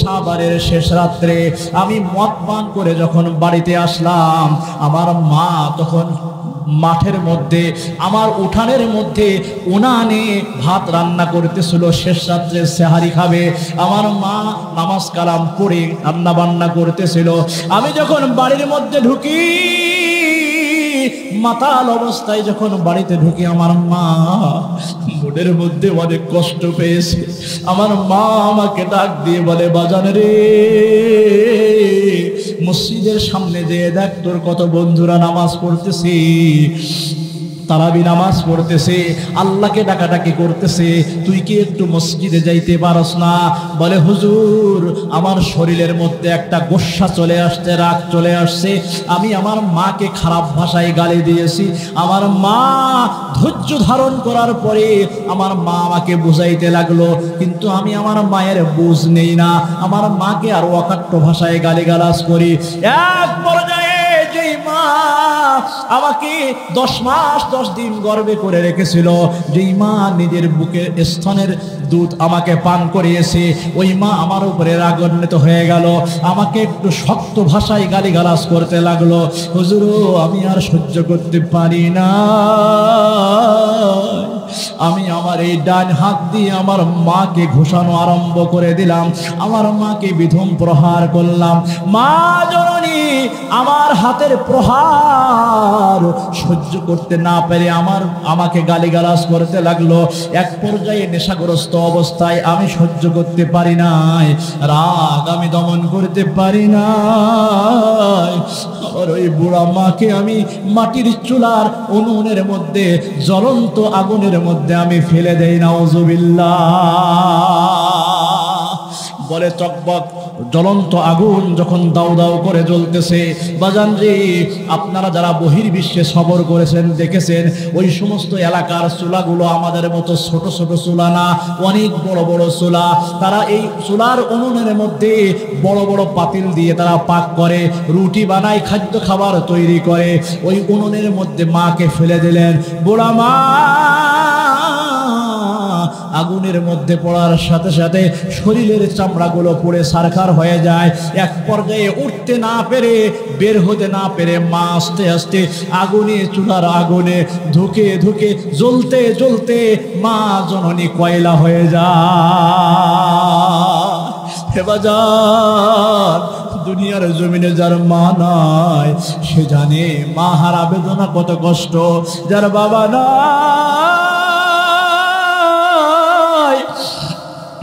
সাবারের শেষ রাত্রে আমি মদ পান করে যখন বাড়িতে আসলাম, আমার মা তখন মাঠের মধ্যে, আমার উঠানের মধ্যে উনানে ভাত রান্না করতেছিল, শেষ রাত্রে সেহারি খাবে। আমার মা নামাজ কালাম পড়ে রান্না বান্না করতেছিল। আমি যখন বাড়ির মধ্যে ঢুকি, মাতাল অবস্থায় যখন বাড়িতে ঢুকি, আমার মা মনের মধ্যে অনেক কষ্ট পেয়েছে। আমার মা আমাকে ডাক দিয়ে বলে, বাজান রে, মসজিদের সামনে যেয়ে দেখ তোর কত বন্ধুরা নামাজ পড়তেছে, তারাবি নামাজ পড়তেছে, আল্লাহকে ডাকাডাকি করতেছে, তুই কি একটু মসজিদে যাইতে পারস না? বলে হুজুর আমার শরীরের মধ্যে একটা গোস্বা চলে আসছে, রাগ চলে আসছে, আমি আমার মাকে খারাপ ভাষায় গালি দিয়েছি। আমার মা ধৈর্য ধারণ করার পরে আমার মা আমাকে বুঝাইতে লাগলো, কিন্তু আমি আমার মায়ের বুঝ নেই না, আমার মাকে আর অকাট্য ভাষায় গালিগালাজ করি। এক পর্যায়ে যেই মা আমাকে 10 মাস 10 দিন গর্ভে করে রেখেছিল, যেই মা নিজের বুকের স্তনের দুধ আমাকে পান করিয়েছে, ওই মা আমার উপরে রাগান্বিত হয়ে গেল, আমাকে একটু শক্ত ভাষায় গালিগালাজ করতে লাগলো। হুজুর আমি আর সহ্য করতে পারি না, আমি আমার এই ডান হাত দিয়ে আমার মাকে ঘোষানো আরম্ভ করে দিলাম, আমার মাকে বিধম প্রহার করলাম। মা জননী আমার হাতের প্রহার সহ্য করতে না পেরে আমাকে গালিগালাজ করতে লাগলো। এক পর্যায়ে নেশাগ্রস্ত অবস্থায় আমি সহ্য করতে পারি নাই, রাগ আমি দমন করতে পারি নাই, আমার ওই বুড়া মাকে আমি মাটির চুলার উনুনের মধ্যে, জ্বলন্ত আগুনের মধ্যে আমি ফেলে দেই, নাউজুবিল্লাহ। বলে চকবক জ্বলন্ত আগুন যখন দাউ দাউ করে জ্বলতেছে, বাজান রে, আপনারা যারা বহির্বিশ্বে সফর করেছেন দেখেছেন, ওই সমস্ত এলাকার চুলাগুলো আমাদের মতো ছোট ছোট চুলা না, অনেক বড় বড় চুলা। তারা এই চুলার উনুনের মধ্যে বড় বড় পাতিল দিয়ে তারা পাক করে, রুটি বানায়, খাদ্য খাবার তৈরি করে। ওই উনুনের মধ্যে মাকে ফেলে দিলেন। বুড়া মা আগুনের মধ্যে পড়ার সাথে সাথে শরীরের চামড়াগুলো পুড়ে ছারখার হয়ে যায়। এক পর্যায়ে উঠতে না পেরে, বের হতে না পেরে মা আস্তে আস্তে আগুনে, চুলার আগুনে ধুকে ধুকে, জ্বলতে জ্বলতে মা জননী কয়লা হয়ে যায়। বাজার দুনিয়ার জমিনে যার মা নাই সে জানে মা হারা বেদনা কত কষ্ট, যার বাবা নাই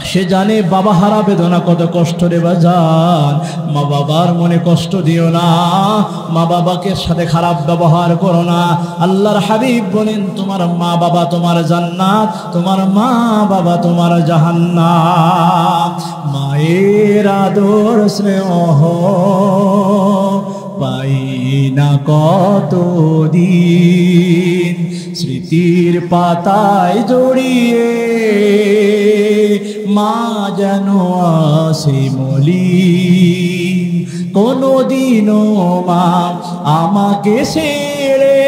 সে জানে বাবা হারা বেদনা কত কষ্ট রে বাজান। মা বাবার মনে কষ্ট দিও না, মা বাবাকে সাথে খারাপ ব্যবহার করো না। আল্লাহর হাবিব বলেন, তোমার মা বাবা তোমার জান্নাত, তোমার মা বাবা তোমার জাহান্নাম। মায়ের আদর স্নেহ পাই না কতদিন, স্মৃতির পাতায় জড়িয়ে মা যেন আসে মলিন। কোনদিনও মা আমাকে ছেড়ে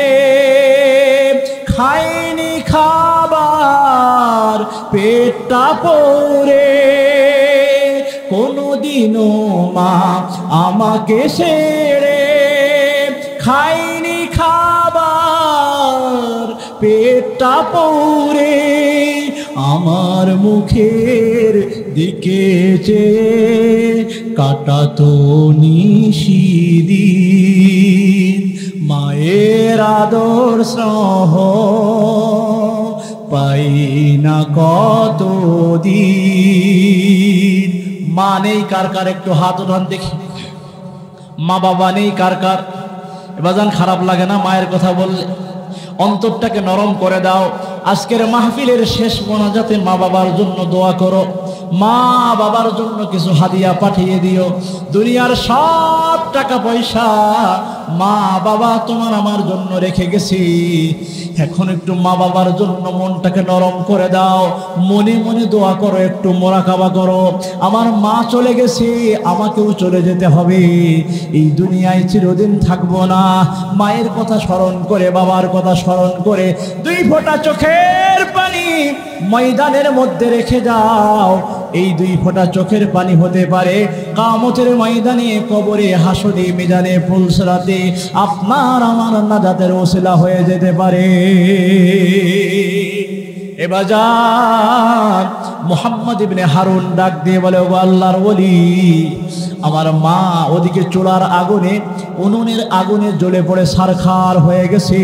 খায়নি খাবার পেটটা পড়ে, কোনোদিনও মা আমাকে ছেড়ে, খাইনি খাবার পেটটা পড়ে, আমার মুখের দিকে চেয়ে কাটাতো নিশিদিন। মায়ের আদর স্নেহ পাই না কতদিন। মা নেই কার কার, একটু হাত উঠান দেখি। মা বাবা নেই কার কার? এবার খারাপ লাগে না মায়ের কথা বললে? অন্তরটাকে নরম করে দাও। আজকের মাহফিলের শেষ মোনাজাতে মা বাবার জন্য দোয়া করো, মা বাবার জন্য কিছু হাদিয়া পাঠিয়ে দিও। দুনিয়ার সব টাকা পয়সা মা বাবা তোমার আমার জন্য রেখে গেছি, এখন একটু মা বাবার জন্য মনটাকে নরম করে দাও। মনে মনে দোয়া করো, একটু মোরাকাবা করো। আমার মা চলে গেছে, আমাকেও চলে যেতে হবে, এই দুনিয়ায় চিরদিন থাকবো না। মায়ের কথা স্মরণ করে, বাবার কথা স্মরণ করে 2 ফোঁটা চোখের পানি ময়দানের মধ্যে রেখে যাও। এই 2 ফোঁটা চোখের পানি হতে পারে কিয়ামতের ময়দানে, কবরে, হাসরে, মিজানে, পুলসরাতে আপনার আমার নাজাতের ওসিলা হয়ে যেতে পারে। এবার যান মুহাম্মদ ইবনে হারুন ডাক দিয়ে বলে, ও আল্লাহর ওলি, আমার মা ওদিকে চুলার আগুনে, উনুনের আগুনে জ্বলে পড়ে ছারখার হয়ে গেছে।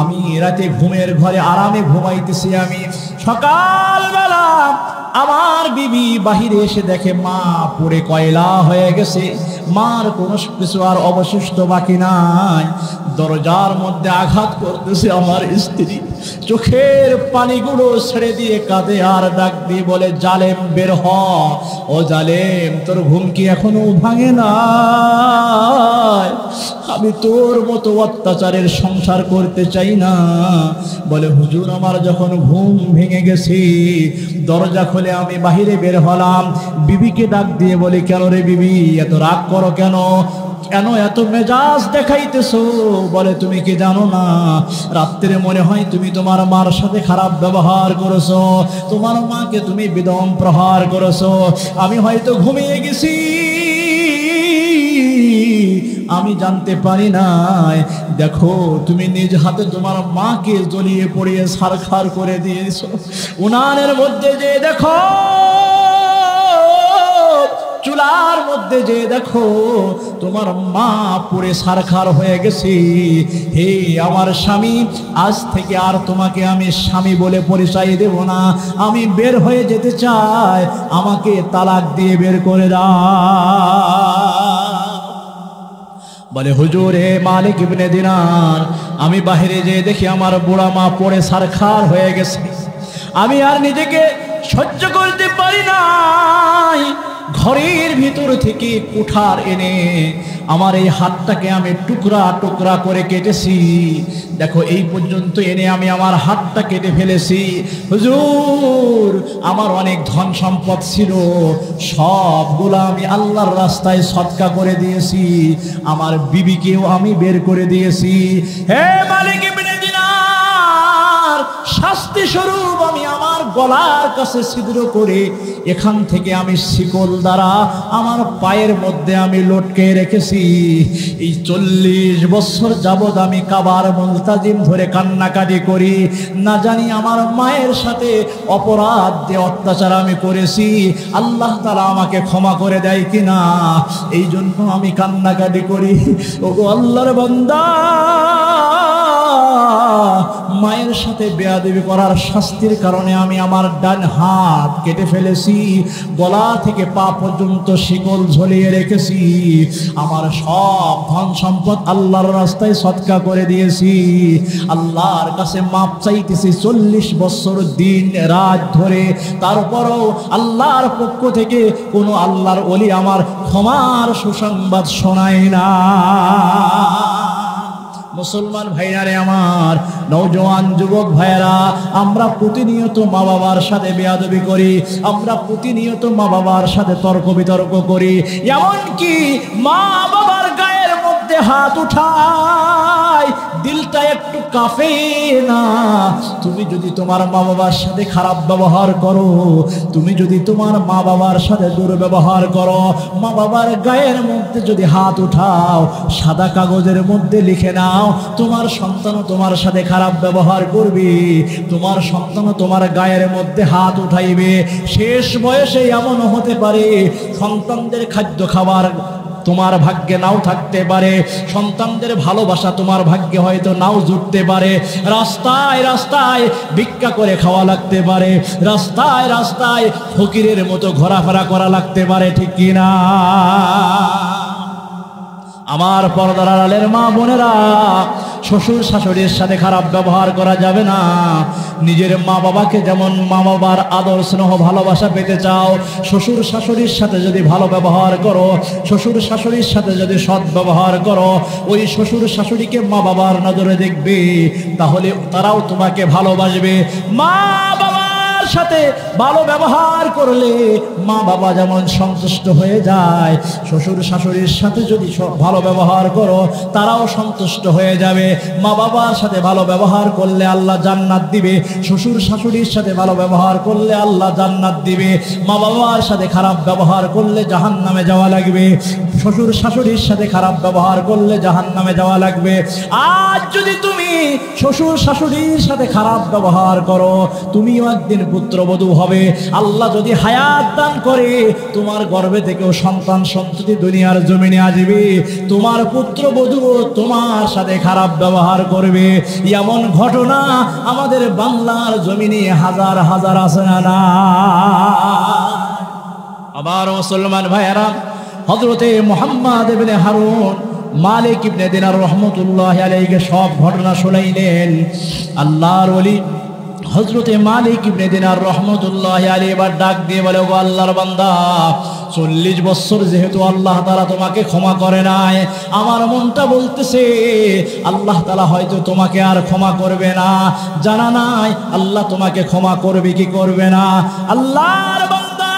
আমি রাতে ঘুমের ঘরে আরামে ঘুমাইতেছি। আমি সকালবেলা আমার বিবি বাহিরে এসে দেখে মা পুড়ে কয়লা হয়ে গেছে, মার কোনো কিছু আর অবশিষ্ট বাকি নাই। দরজার মধ্যে আঘাত করতেছে আমার স্ত্রী, চোখের পানিগুলো ছেড়ে দিয়ে কাঁদে আর ডাক দিয়ে বলে, জালেম বের হ, ও জালেম, তোর ঘুম কি এখনো ভাঙে না? আমি তোর মতো অত্যাচারের সংসার করতে চাই না। বলে, হুজুর, আমার যখন ঘুম ভেঙে গেছে, দরজা খুলে আমি বাহিরে বের হলাম। বিবিকে ডাক দিয়ে বলে, কেন রে বিবি, এত রাগ করো কেন? কেন এত মেজাজ দেখাইতেছো? বলে, তুমি কি জানো না, রাত্রে মনে হয় তুমি তোমার মার সাথে খারাপ ব্যবহার করেছো, তোমার মাকে তুমি বিদম প্রহার করেছো। আমি হয়তো ঘুমিয়ে গেছি, আমি জানতে পারি নাই। দেখো, তুমি নিজ হাতে তোমার মাকে জ্বলিয়ে পড়িয়ে ছারখার করে দিয়েছো। উনানের মধ্যে যে দেখো, চুলার মধ্যে যে দেখো, তোমার মা পুড়ে ছারখার হয়ে গেছে। হে আমার স্বামী, আজ থেকে আর তোমাকে আমি স্বামী বলে পরিচয় দেব না। আমি বের হয়ে যেতে চাই, আমাকে তালাক দিয়ে বের করে দাও। বলে, হুজুর, হে মালিক ইবনে দিনার, আমি বাহিরে যেয়ে দেখি আমার বুড়া মা পড়ে ছারখার হয়ে গেছে। আমি আর নিজেকে সহ্য করতে পারি নাই। ঘরের ভিতর থেকে কুঠার এনে আমার এই হাতটাকে আমি টুকরা টুকরা করে কেটেছি। দেখো, এই পর্যন্ত এনে আমি আমার হাতটা কেটে ফেলেছি। হুজুর, আমার অনেক ধন সম্পদ ছিল, সবগুলো আমি আল্লাহর রাস্তায় সদকা করে দিয়েছি। আমার বিবিকেও আমি বের করে দিয়েছি। হে মালিক ইবনে দিনার, শাস্তি স্বরূপ আমি আমার গলার কাছে ছিদ্র করে এখান থেকে আমি শিকল দ্বারা আমার পায়ের মধ্যে আমি লটকে রেখেছি। এই 40 বছর যাবৎ আমি কাবার মুলতাজিম ধরে কান্নাকাটি করি, না জানি আমার মায়ের সাথে অপরাধ যে অত্যাচার আমি করেছি আল্লাহ তাআলা আমাকে ক্ষমা করে দেয় কিনা, এই জন্য আমি কান্নাকাটি করি। ওগো আল্লাহর বান্দা, মায়ের সাথে বেয়াদবি করার শাস্তির কারণে আমি আমার ডান হাত কেটে ফেলেছি, গলা থেকে পা পর্যন্ত শিকল ঝুলিয়ে রেখেছি। আমার সব ধন সম্পদ আল্লাহর রাস্তায় সদকা করে দিয়েছি। আল্লাহর কাছে মাপ চাইতেছি 40 বছর দিন রাত ধরে। তারপরও আল্লাহর পক্ষ থেকে কোনো আল্লাহর ওলি আমার ক্ষমার সুসংবাদ শোনায় না। মুসলমান ভাইরা, আমার নওজোয়ান যুবক ভাইরা, আমরা প্রতিনিয়ত মা বাবার সাথে বেয়াদবি করি, আমরা প্রতিনিয়ত মা বাবার সাথে তর্ক বিতর্ক করি, এমনকি মা বাবার গায়ের মধ্যে হাত উঠাই, দিলটা একটু কাঁপে না? তুমি যদি তোমার মা বাবার সাথে খারাপ ব্যবহার করো, তুমি যদি তোমার মা বাবার সাথে দুর্ব্যবহার করো, মা বাবার গায়ের মধ্যে যদি হাত উঠাও, সাদা কাগজের মধ্যে লিখে নাও তোমার সন্তানও তোমার সাথে খারাপ ব্যবহার করবে, তোমার সন্তানও তোমার গায়ের মধ্যে হাত উঠাইবে। শেষ বয়সে এমন হতে পারে সন্তানদের খাদ্য খাবার তোমার ভাগ্যে নাও থাকতে পারে, সন্তানদের ভালোবাসা তোমার ভাগ্যে হয়তো নাও জুটতে পারে। রাস্তায় রাস্তায় ভিক্ষা করে খাওয়া লাগতে পারে, রাস্তায় রাস্তায় ফকিরের মতো ঘোরাফেরা করা লাগতে পারে, ঠিক কিনা? আমার পর্দার আড়ালের মা বোনেরা, শ্বশুর শাশুড়ির সাথে খারাপ ব্যবহার করা যাবে না। নিজের মা বাবাকে যেমন মা বাবার আদর স্নেহ ভালোবাসা পেতে চাও, শ্বশুর শাশুড়ির সাথে যদি ভালো ব্যবহার করো, শ্বশুর শাশুড়ির সাথে যদি সৎ ব্যবহার করো, ওই শ্বশুর শাশুড়িকে মা বাবার নজরে দেখবে, তাহলে তারাও তোমাকে ভালোবাসবে। মা বাবার সাথে ভালো ব্যবহার করলে মা বাবা যেমন সন্তুষ্ট হয়ে যায়, শ্বশুর শাশুড়ির সাথে যদি ভালো ব্যবহার করো তারাও সন্তুষ্ট হয়ে যাবে। মা বাবার সাথে ভালো ব্যবহার করলে আল্লাহ জান্নাত দিবে, শ্বশুর শাশুড়ির সাথে ভালো ব্যবহার করলে আল্লাহ জান্নাত দিবে। মা বাবার সাথে খারাপ ব্যবহার করলে জাহান্নামে যাওয়া লাগবে, শ্বশুর শাশুড়ির সাথে খারাপ ব্যবহার করলে জাহান্নামে যাওয়া লাগবে। আজ যদি তুমি শ্বশুর শাশুড়ির সাথে খারাপ ব্যবহার করো, তুমিও একদিন পুত্রবধূ হবে। আল্লাহ যদি হায়াত দান করে, তোমার গর্ভে থেকেও সন্তান সন্ততি দুনিয়ার জমিনে আসবে, তোমার পুত্রবধূ তোমার সাথে খারাপ ব্যবহার করবে। এমন ঘটনা আমাদের বাংলার জমিনে হাজার হাজার আছে না? আবার মুসলমান ভাইয়েরা, হযরতে মুহাম্মদ ইবনে হারুন মালিক ইবনে দিনার রহমতুল্লাহ আলাইহি সব ঘটনা শুনাইলেন। আল্লাহর ওলি হযরতে মালিক ইবনে দিনার রহমতুল্লাহ আলাইহি এবার ডাক দিয়ে বলে, ও আল্লাহর বান্দা, 40 বছর যেহেতু আল্লাহ তাআলা তোমাকে ক্ষমা করে নাই, আমার মনটা বলতেছে আল্লাহ তাআলা হয়তো তোমাকে আর ক্ষমা করবে না। জানা নাই আল্লাহ তোমাকে ক্ষমা করবে কি করবে না। আল্লাহর বান্দা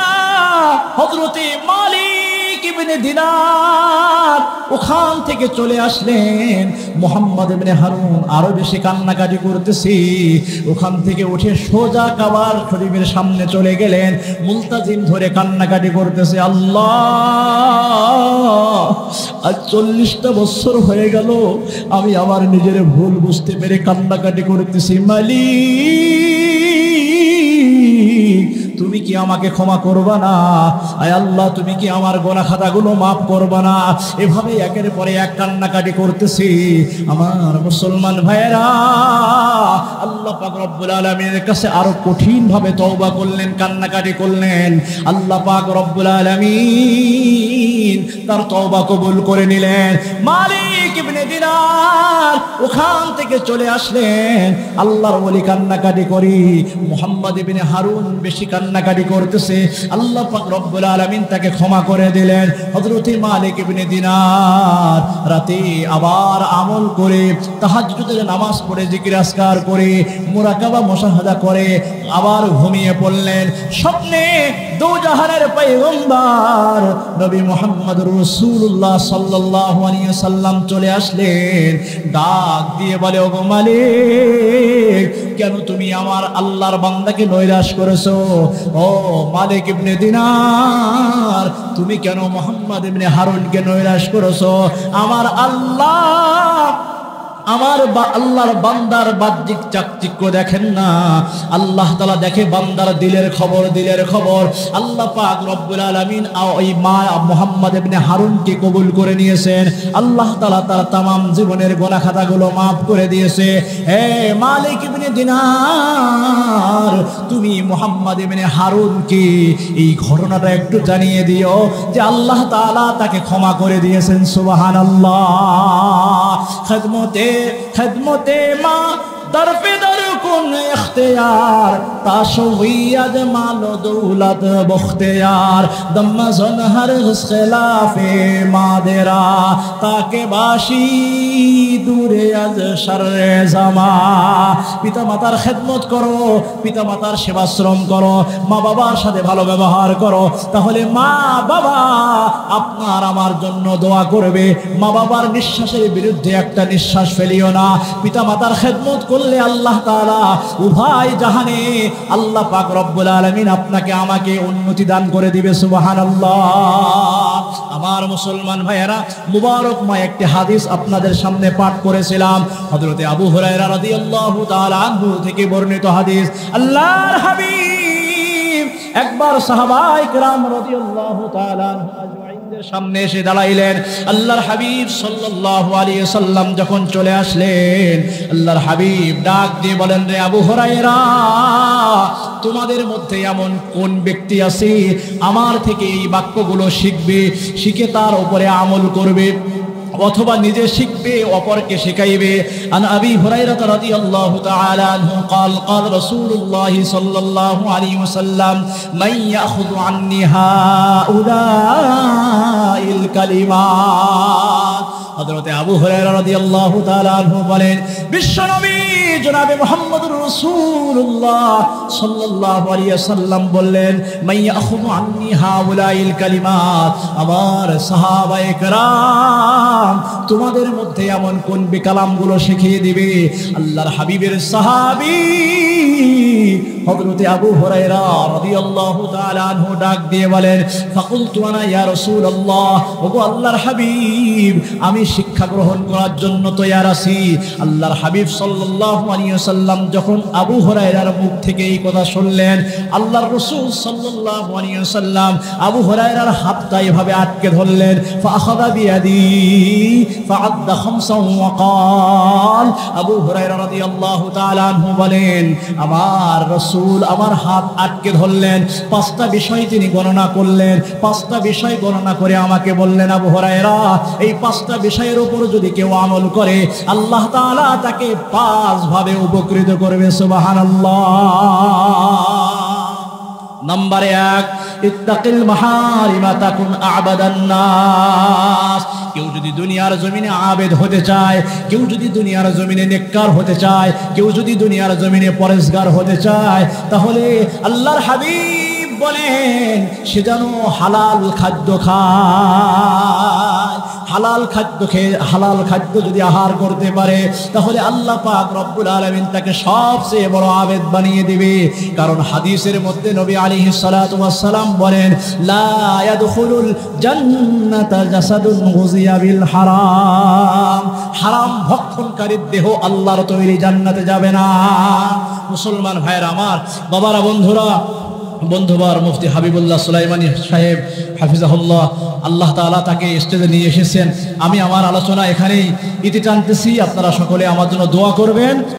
হযরতে মালিক ইবনে দিনার ওখান থেকে চলে আসলেন। মুহাম্মদ ইবনে হারুন আরো বেশি কান্নাকাটি করতেছি, ওখান থেকে উঠে সোজা কাবার শরীফের সামনে চলে গেলেন, মুলতাজিম ধরে কান্নাকাটি করতেছে, আল্লাহ আজ 40টা বছর হয়ে গেল, আমি আমার নিজের ভুল বুঝতে পেরে কান্নাকাটি করতেছি। মালিক, তুমি কি আমাকে ক্ষমা করবা না? আয় আল্লাহ, তুমি কি আমার গোনা খাতাগুলো মাফ করবা না? এভাবে একের পরে এক কান্নাকাটি করতেছি। আমার মুসলমান ভাইয়েরা, আল্লাহ পাক রব্বুল আলামিনের কাছে আরো কঠিন ভাবে তওবা করলেন, কান্নাকাটি করলেন। আল্লাহ পাক রব্বুল আলামিন তার তওবা কবুল করে নিলেন। মালিক ইবনে দিনার ওখান থেকে চলে আসলেন। আল্লাহর ওলি কান্নাকাটি করি, মুহাম্মদ ইবনে হারুন বেশি কান্নাকাটি করতেছে। আল্লাহ পাক রব্বুল আলামিন তাকে ক্ষমা করে দিলেন। হযরত মালিক ইবনে দিনার রাতে আবার আমল করে, তাহাজ্জুদের নামাজ পড়ে, জিকির আজকার করে, মুরাকাবা মুশাহাদা করে আবার ঘুমিয়ে পড়লেন। স্বপ্নে দোজাহানের পয়গম্বর নবী মুহাম্মদুর রাসূলুল্লাহ সাল্লাল্লাহু আলাইহি ওয়াসাল্লাম চলে আসলেন। ডাক দিয়ে বলে, ওগো মালিক, কেন তুমি আমার আল্লাহর বান্দাকে নৈরাশ করেছো? ও মালিক ইবনে দিনার, তুমি কেন মুহাম্মদ ইবনে হারুনকে নৈরাশ করেছো? আমার আল্লাহর বান্দার বাহ্যিক চাকচিক্য দেখেন না, আল্লাহ তাআলা দেখে বান্দার দিলের খবর, দিলের খবর। আল্লাহ পাক রব্বুল আলামিন ওই মা মুহাম্মদ ইবনে হারুনকে কবুল করে নিয়েছেন। আল্লাহ তাআলা তার तमाम জীবনের গুনাহ খাতাগুলো maaf করে দিয়েছে। হে মালিক ইবনে দিনার, তুমি মুহাম্মদ ইবনে হারুনকে এই ঘটনাটা একটু জানিয়ে দিও যে আল্লাহ তাআলা তাকে ক্ষমা করে দিয়েছেন। সুবহানাল্লাহ। খেদমতে মা দরপে দর কুন ইখতিয়ার তাশওয়িয়াত মাল দৌলত বখতিয়ার দম্মজন হর খিলাফে মাদেরা তাকে বাসি দূরে আজ শররে জামা। পিতা মাতার খেদমত করো, পিতা মাতার সেবাশ্রম করো, মা বাবার সাথে ভালো ব্যবহার করো, তাহলে মা বাবা আপনার আমার জন্য দোয়া করবে। মা বাবার নিঃশ্বাসের বিরুদ্ধে একটা নিঃশ্বাস ফেলিও না। পিতা মাতার খেদমত করলে আল্লাহ তাআলা উভয় জাহানে আল্লাহ পাক রব্বুল আলামিন আপনাকে আমাকে উন্নতি দান করে দিবে। সুবহানাল্লাহ। আমার মুসলমান ভাইয়েরা, মুবারকময় একটি হাদিস আপনাদের সামনে পাঠ করেছিলাম, হযরতে আবু হুরায়রা রাদিয়াল্লাহু তাআলা আনহু থেকে বর্ণিত হাদিস। আল্লাহর হাবিব একবার সাহাবায়ে কেরাম রাদিয়াল্লাহু তাআলা আনহু আজমাইনদের সামনে এসে দাঁড়াইলেন। আল্লাহর হাবিব সাল্লাল্লাহু আলাইহি ওয়াসাল্লাম যখন চলে আসলেন, আল্লাহর হাবিব ডাক দিয়ে বলেন, রে আবু হুরায়রা, তোমাদের মধ্যে এমন কোন ব্যক্তি আছে আমার থেকে এই বাক্যগুলো শিখবে, শিখে তার উপরে আমল করবে, অথবা নিজে শিখবে অপরকে শেখাইবে। আন আবি হুরায়রা রাদিয়াল্লাহু তাআলা আনহু قال قال رسول الله صلى الله عليه وسلم من ياخذ عني هؤلاء الكلمات। হযরতে আবু হুরায়রা রাদিয়াল্লাহু তাআলা আনহু বলেন, বিশ্বনবী জনাবে মুহাম্মদুর রাসূলুল্লাহ সাল্লাল্লাহু আলাইহি ওয়াসাল্লাম বললেন, মান ইয়াখুযু আন্নী হাউলাইল কালিমাত, আমার সাহাবায়ে কেরাম তোমাদের মধ্যে এমন কোন কালামগুলো শিখিয়ে দিবে। আল্লাহর হাবিবের সাহাবী হযরতে আবু হুরায়রা রাদিয়াল্লাহু তাআলা আনহু ডাক দিয়ে বলেন, ফাকুলতু আনা ইয়া রাসূলুল্লাহ, ওগো আল্লাহর হাবিব, আমি শিক্ষা গ্রহণ করার জন্য তৈয়ার আছি। আল্লাহর হাবিব সাল্লাল্লাহু আলাইহি ওয়াসাল্লাম যখন আবু হুরায়রার মুখ থেকে এই কথা শুনলেন, আল্লাহর রাসূল সাল্লাল্লাহু আলাইহি ওয়াসাল্লাম আবু হুরায়রার হাতটা এভাবে আটকে ধরলেন। ফাআখাযা বিয়াদি ফাআদ্দা খামসান ওয়া ক্বাল, আবু হুরায়রা রাদিয়াল্লাহু তাআলা আনহু বলেন, আমার রাসূল আমার হাত আটকে ধরলেন, পাঁচটা বিষয় তিনি গণনা করলেন। পাঁচটা বিষয় গণনা করে আমাকে বললেন, আবু হুরায়রা, এই পাঁচটা বিষয়ের উপর যদি কেউ আমল করে আল্লাহ তাআলা তাকে পাঁচ ভাবে উপকৃত করবে। সুবহানাল্লাহ। নাম্বার 1, ইত্তাকিল মাহারিমা তাকুন আবাদান নাস। কেউ যদি দুনিয়ার জমিনে আবেদ হতে চায়, কেউ যদি দুনিয়ার জমিনে নেককার হতে চায়, কেউ যদি দুনিয়ার জমিনে পরেশগার হতে চায়, তাহলে আল্লাহর হাবিব বলেন সে যেন হালাল খাদ্য খায়। হালাল খাদ্য খেয়ে হালাল খাদ্য যদি আহার করতে পারে, তাহলে আল্লাহ পাক রব্বুল আলামিন তাকে সবচেয়ে বড় আবেদ বানিয়ে দিবে। কারণ হাদিসের মধ্যে নবী আলাইহিস সালাতু ওয়াস সালাম বলেন, লা ইয়াদখুলুল জান্নাতা জাসাদুন গুযিয়া বিল হারাম। হারাম ভক্ষণকারীর দেহ আল্লাহর তৈরি জান্নাতে যাবে না। মুসলমান ভাইরা আমার, বাবারা, বন্ধুবার মুফতি হাবিবুল্লাহ সুলাইমানী সাহেব হাফিজাহুল্লাহ, আল্লাহ তাআলা তাকে স্টেজে নিয়ে এসেছেন। আমি আমার আলোচনা এখানেই ইতি টানতেছি। আপনারা সকলে আমার জন্য দোয়া করবেন।